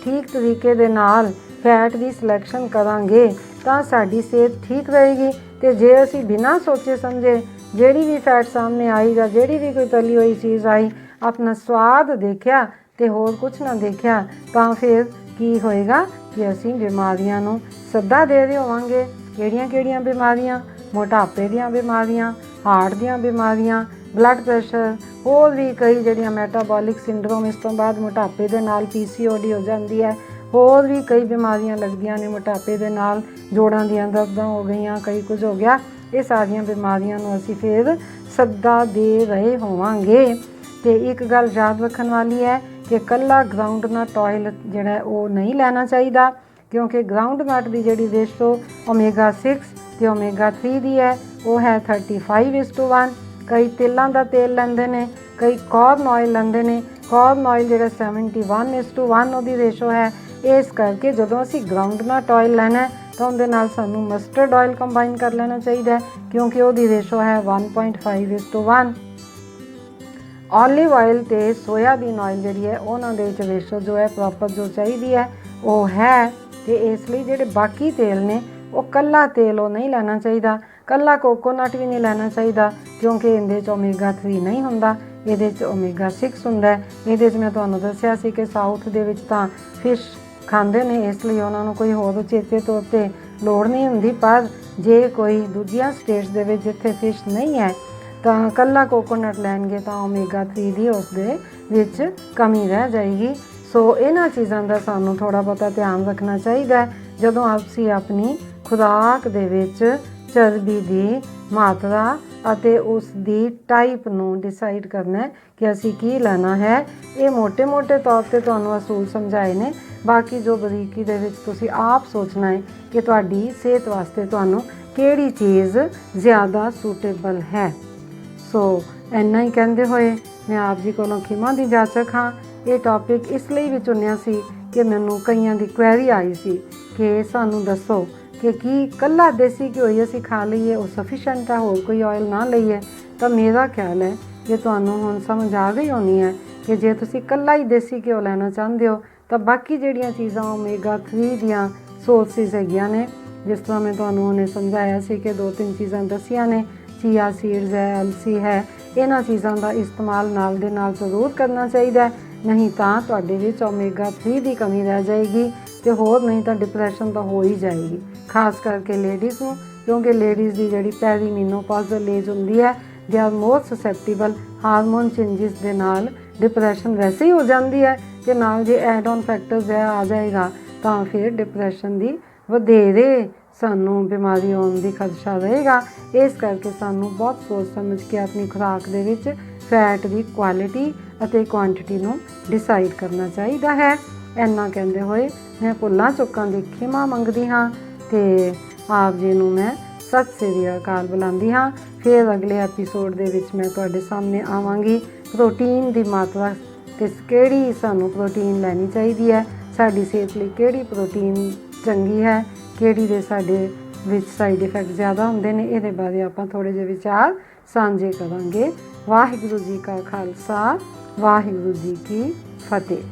ਠੀਕ ਤਰੀਕੇ ਦੇ ਨਾਲ ਫੈਟ ਦੀ ਸਿਲੈਕਸ਼ਨ ਕਰਾਂਗੇ ਤਾਂ ਸਾਡੀ ਸਿਹਤ ਠੀਕ ਰਹੇਗੀ। ਅਤੇ ਜੇ ਅਸੀਂ ਬਿਨਾਂ ਸੋਚੇ ਸਮਝੇ ਜਿਹੜੀ ਵੀ ਫੈਟ ਸਾਹਮਣੇ ਆਈ ਜਾਂ ਜਿਹੜੀ ਵੀ ਕੋਈ ਤਲੀ ਹੋਈ ਚੀਜ਼ ਆਈ, ਆਪਣਾ ਸਵਾਦ ਦੇਖਿਆ ਅਤੇ ਹੋਰ ਕੁਛ ਨਾ ਦੇਖਿਆ, ਤਾਂ ਫਿਰ ਕੀ ਹੋਏਗਾ ਕਿ ਅਸੀਂ ਬਿਮਾਰੀਆਂ ਨੂੰ ਸੱਦਾ ਦੇ ਰਹੇ ਹੋਵਾਂਗੇ। ਕਿਹੜੀਆਂ ਬਿਮਾਰੀਆਂ? ਮੋਟਾਪੇ ਦੀਆਂ ਬਿਮਾਰੀਆਂ, ਹਾਰਟ ਦੀਆਂ ਬਿਮਾਰੀਆਂ, ਬਲੱਡ ਪ੍ਰੈਸ਼ਰ, ਹੋਰ ਵੀ ਕਈ ਜਿਹੜੀਆਂ ਮੈਟਾਬੋਲਿਕ ਸਿੰਡਰੋਮ, ਇਸ ਤੋਂ ਬਾਅਦ ਮੋਟਾਪੇ ਦੇ ਨਾਲ PCOD ਹੋ ਜਾਂਦੀ ਹੈ। ਹੋਰ ਵੀ ਕਈ ਬਿਮਾਰੀਆਂ ਲੱਗਦੀਆਂ ਨੇ ਮੋਟਾਪੇ ਦੇ ਨਾਲ, ਜੋੜਾਂ ਦੀਆਂ ਦਰਦਾਂ ਹੋ ਗਈਆਂ, ਕਈ ਕੁਝ ਹੋ ਗਿਆ। ਇਹ ਸਾਰੀਆਂ ਬਿਮਾਰੀਆਂ ਨੂੰ ਅਸੀਂ ਫਿਰ ਸੱਦਾ ਦੇ ਰਹੇ ਹੋਵਾਂਗੇ। ਅਤੇ ਇੱਕ ਗੱਲ ਯਾਦ ਰੱਖਣ ਵਾਲੀ ਹੈ ਕਿ ਇਕੱਲਾ ਗਰਾਊਂਡਨਟ ਆਇਲ ਜਿਹੜਾ ਉਹ ਨਹੀਂ ਲੈਣਾ ਚਾਹੀਦਾ, ਕਿਉਂਕਿ ਗਰਾਊਂਡਨਟ ਦੀ ਜਿਹੜੀ ਰੇਸ਼ੋ ਓਮੇਗਾ 6 ਅਤੇ ਓਮੇਗਾ 3 ਦੀ ਹੈ ਉਹ ਹੈ 35:1। ਕਈ ਤਿਲਾਂ ਦਾ ਤੇਲ ਲੈਂਦੇ ਨੇ, ਕਈ ਕੋਰਨ ਆਇਲ ਲੈਂਦੇ ਨੇ। ਕੋਰਨ ਆਇਲ ਜਿਹੜਾ 71:1 ਉਹਦੀ ਰੇਸ਼ੋ ਹੈ। ਇਸ ਕਰਕੇ ਜਦੋਂ ਅਸੀਂ ਗਰਾਊਂਡਨਟ ਆਇਲ ਲੈਣਾ ਤਾਂ ਉਹਦੇ ਨਾਲ ਸਾਨੂੰ ਮਸਟਰਡ ਆਇਲ ਕੰਬਾਈਨ ਕਰ ਲੈਣਾ ਚਾਹੀਦਾ, ਕਿਉਂਕਿ ਉਹਦੀ ਰੇਸ਼ੋ ਹੈ 1.5:1। ਓਲਿਵ ਆਇਲ ਅਤੇ ਸੋਇਆਬੀਨ ਆਇਲ ਜਿਹੜੀ ਹੈ ਉਹਨਾਂ ਦੇ ਵਿੱਚ ਰੇਸ਼ੋ ਜੋ ਹੈ ਪ੍ਰੋਪਰ ਜੋ ਚਾਹੀਦੀ ਹੈ ਉਹ ਹੈ। ਅਤੇ ਇਸ ਲਈ ਜਿਹੜੇ ਬਾਕੀ ਤੇਲ ਨੇ ਉਹ ਕੱਲਾ ਤੇਲ ਉਹ ਨਹੀਂ ਲੈਣਾ ਚਾਹੀਦਾ, ਕੱਲਾ ਕੋਕੋਨਟ ਵੀ ਨਹੀਂ ਲੈਣਾ ਚਾਹੀਦਾ, ਕਿਉਂਕਿ ਇਹਦੇ 'ਚ ਓਮੇਗਾ 3 ਨਹੀਂ ਹੁੰਦਾ, ਇਹਦੇ 'ਚ ਓਮੇਗਾ 6 ਹੁੰਦਾ। ਇਹਦੇ 'ਚ ਮੈਂ ਤੁਹਾਨੂੰ ਦੱਸਿਆ ਸੀ ਕਿ ਸਾਊਥ ਦੇ ਵਿੱਚ ਤਾਂ ਫਿਸ਼ ਖਾਂਦੇ ਨੇ, ਇਸ ਲਈ ਉਹਨਾਂ ਨੂੰ ਕੋਈ ਹੋਰ ਉਚੇਚੇ ਤੌਰ 'ਤੇ ਲੋੜ ਨਹੀਂ ਹੁੰਦੀ। ਪਰ ਜੇ ਕੋਈ ਦੂਜੀਆਂ ਸਟੇਟਸ ਦੇ ਵਿੱਚ ਜਿੱਥੇ ਫਿਸ਼ ਨਹੀਂ ਹੈ ਤਾਂ ਕੱਲਾ ਕੋਕੋਨਟ ਲੈਣਗੇ ਤਾਂ ਓਮੇਗਾ 3 ਦੀ ਉਸ ਦੇ ਵਿੱਚ ਕਮੀ ਰਹਿ ਜਾਏਗੀ। ਸੋ ਇਹਨਾਂ ਚੀਜ਼ਾਂ ਦਾ ਸਾਨੂੰ ਥੋੜ੍ਹਾ ਬਹੁਤਾ ਧਿਆਨ ਰੱਖਣਾ ਚਾਹੀਦਾ ਜਦੋਂ ਅਸੀਂ ਆਪਣੀ ਖੁਰਾਕ ਦੇ ਵਿੱਚ ਚਰਬੀ ਦੀ ਮਾਤਰਾ ਅਤੇ ਉਸ ਦੀ ਟਾਈਪ ਨੂੰ ਡਿਸਾਈਡ ਕਰਨਾ ਕਿ ਅਸੀਂ ਕੀ ਲੈਣਾ ਹੈ। ਇਹ ਮੋਟੇ ਤੌਰ 'ਤੇ ਤੁਹਾਨੂੰ ਅਸੂਲ ਸਮਝਾਏ ਨੇ, ਬਾਕੀ ਜੋ ਬਰੀਕੀ ਦੇ ਵਿੱਚ ਤੁਸੀਂ ਆਪ ਸੋਚਣਾ ਹੈ ਕਿ ਤੁਹਾਡੀ ਸਿਹਤ ਵਾਸਤੇ ਤੁਹਾਨੂੰ ਕਿਹੜੀ ਚੀਜ਼ ਜ਼ਿਆਦਾ ਸੂਟੇਬਲ ਹੈ। ਸੋ ਇੰਨਾ ਹੀ ਕਹਿੰਦੇ ਹੋਏ ਮੈਂ ਆਪ ਜੀ ਕੋਲੋਂ ਖਿਮਾ ਦੀ ਜਾਚਕ ਹਾਂ। ਇਹ ਟੌਪਿਕ ਇਸ ਲਈ ਵੀ ਚੁਣਿਆ ਸੀ ਕਿ ਮੈਨੂੰ ਕਈਆਂ ਦੀ ਕੁਐਰੀ ਆਈ ਸੀ ਕਿ ਸਾਨੂੰ ਦੱਸੋ ਕਿ ਕੀ ਕੱਲਾ ਦੇਸੀ ਘਿਓ ਹੀ ਅਸੀਂ ਖਾ ਲਈਏ ਉਹ ਸਫੀਸ਼ੈਂਟ ਹੈ, ਹੋਰ ਕੋਈ ਆਇਲ ਨਾ ਲਈਏ। ਤਾਂ ਮੇਰਾ ਖਿਆਲ ਹੈ ਕਿ ਤੁਹਾਨੂੰ ਹੁਣ ਸਮਝ ਆ ਗਈ ਹੋਣੀ ਹੈ ਕਿ ਜੇ ਤੁਸੀਂ ਕੱਲਾ ਹੀ ਦੇਸੀ ਘਿਓ ਲੈਣਾ ਚਾਹੁੰਦੇ ਹੋ ਤਾਂ ਬਾਕੀ ਜਿਹੜੀਆਂ ਚੀਜ਼ਾਂ ਓਮੇਗਾ 3 ਦੀਆਂ ਸੋਰਸਿਸ ਹੈਗੀਆਂ ਨੇ, ਜਿਸ ਤਰ੍ਹਾਂ ਮੈਂ ਤੁਹਾਨੂੰ ਉਹਨੇ ਸਮਝਾਇਆ ਸੀ ਕਿ 2-3 ਚੀਜ਼ਾਂ ਦੱਸੀਆਂ ਨੇ, ਚੀਆ ਸੀਡਸ ਹੈ, ਅਲਸੀ ਹੈ, ਇਹਨਾਂ ਚੀਜ਼ਾਂ ਦਾ ਇਸਤੇਮਾਲ ਨਾਲ ਦੇ ਨਾਲ ਜ਼ਰੂਰ ਕਰਨਾ ਚਾਹੀਦਾ, ਨਹੀਂ ਤਾਂ ਤੁਹਾਡੇ ਵਿੱਚ ਓਮੇਗਾ 3 ਦੀ ਕਮੀ ਰਹਿ ਜਾਏਗੀ ਅਤੇ ਹੋਰ ਨਹੀਂ ਤਾਂ ਡਿਪਰੈਸ਼ਨ ਤਾਂ ਹੋ ਹੀ ਜਾਏਗੀ, ਖਾਸ ਕਰਕੇ ਲੇਡੀਜ਼ ਨੂੰ, ਕਿਉਂਕਿ ਲੇਡੀਜ਼ ਦੀ ਜਿਹੜੀ ਪੈਰੀਮੀਨੋਪੌਜ਼ਲ ਏਜ ਹੁੰਦੀ ਹੈ, they are more susceptible hormone changes ਦੇ ਨਾਲ ਡਿਪਰੈਸ਼ਨ ਵੈਸੇ ਹੀ ਹੋ ਜਾਂਦੀ ਹੈ, ਅਤੇ ਨਾਲ ਜੇ ਐਡ ਔਨ ਫੈਕਟਰਸ ਆ ਜਾਏਗਾ ਤਾਂ ਫਿਰ ਡਿਪਰੈਸ਼ਨ ਦੀ ਵਧੇਰੇ ਸਾਨੂੰ ਬਿਮਾਰੀ ਹੋਣ ਦੀ ਖਦਸ਼ਾ ਰਹੇਗਾ। ਇਸ ਕਰਕੇ ਸਾਨੂੰ ਬਹੁਤ ਸੋਚ ਸਮਝ ਕੇ ਆਪਣੀ ਖੁਰਾਕ ਦੇ ਵਿੱਚ ਫੈਟ ਦੀ ਕੁਆਲਿਟੀ ਅਤੇ ਕੁਆਂਟਿਟੀ ਨੂੰ ਡਿਸਾਈਡ ਕਰਨਾ ਚਾਹੀਦਾ ਹੈ। ਇੰਨਾ ਕਹਿੰਦੇ ਹੋਏ ਮੈਂ ਭੁੱਲਾਂ ਚੁੱਕਾਂ ਦੀ ਖਿਮਾ ਮੰਗਦੀ ਹਾਂ ਅਤੇ ਆਪ ਜੀ ਨੂੰ ਮੈਂ ਸਤਿ ਸ੍ਰੀ ਅਕਾਲ ਬੁਲਾਉਂਦੀ ਹਾਂ। ਫਿਰ ਅਗਲੇ ਐਪੀਸੋਡ ਦੇ ਵਿੱਚ ਮੈਂ ਤੁਹਾਡੇ ਸਾਹਮਣੇ ਆਵਾਂਗੀ ਪ੍ਰੋਟੀਨ ਦੀ ਮਾਤਰਾ ਅਤੇ ਕਿਹੜੀ ਸਾਨੂੰ ਪ੍ਰੋਟੀਨ ਲੈਣੀ ਚਾਹੀਦੀ ਹੈ, ਸਾਡੀ ਸਿਹਤ ਲਈ ਕਿਹੜੀ ਪ੍ਰੋਟੀਨ ਚੰਗੀ ਹੈ, ਕਿਹੜੀ ਦੇ ਸਾਡੇ ਵਿੱਚ ਸਾਈਡ ਇਫੈਕਟ ਜ਼ਿਆਦਾ ਹੁੰਦੇ ਨੇ, ਇਹਦੇ ਬਾਰੇ ਆਪਾਂ ਥੋੜ੍ਹੇ ਜਿਹੇ ਵਿਚਾਰ ਸਾਂਝੇ ਕਰਾਂਗੇ। ਵਾਹਿਗੁਰੂ ਜੀ ਕਾ ਖਾਲਸਾ, ਵਾਹਿਗੁਰੂ ਜੀ ਕੀ ਫਤਿਹ।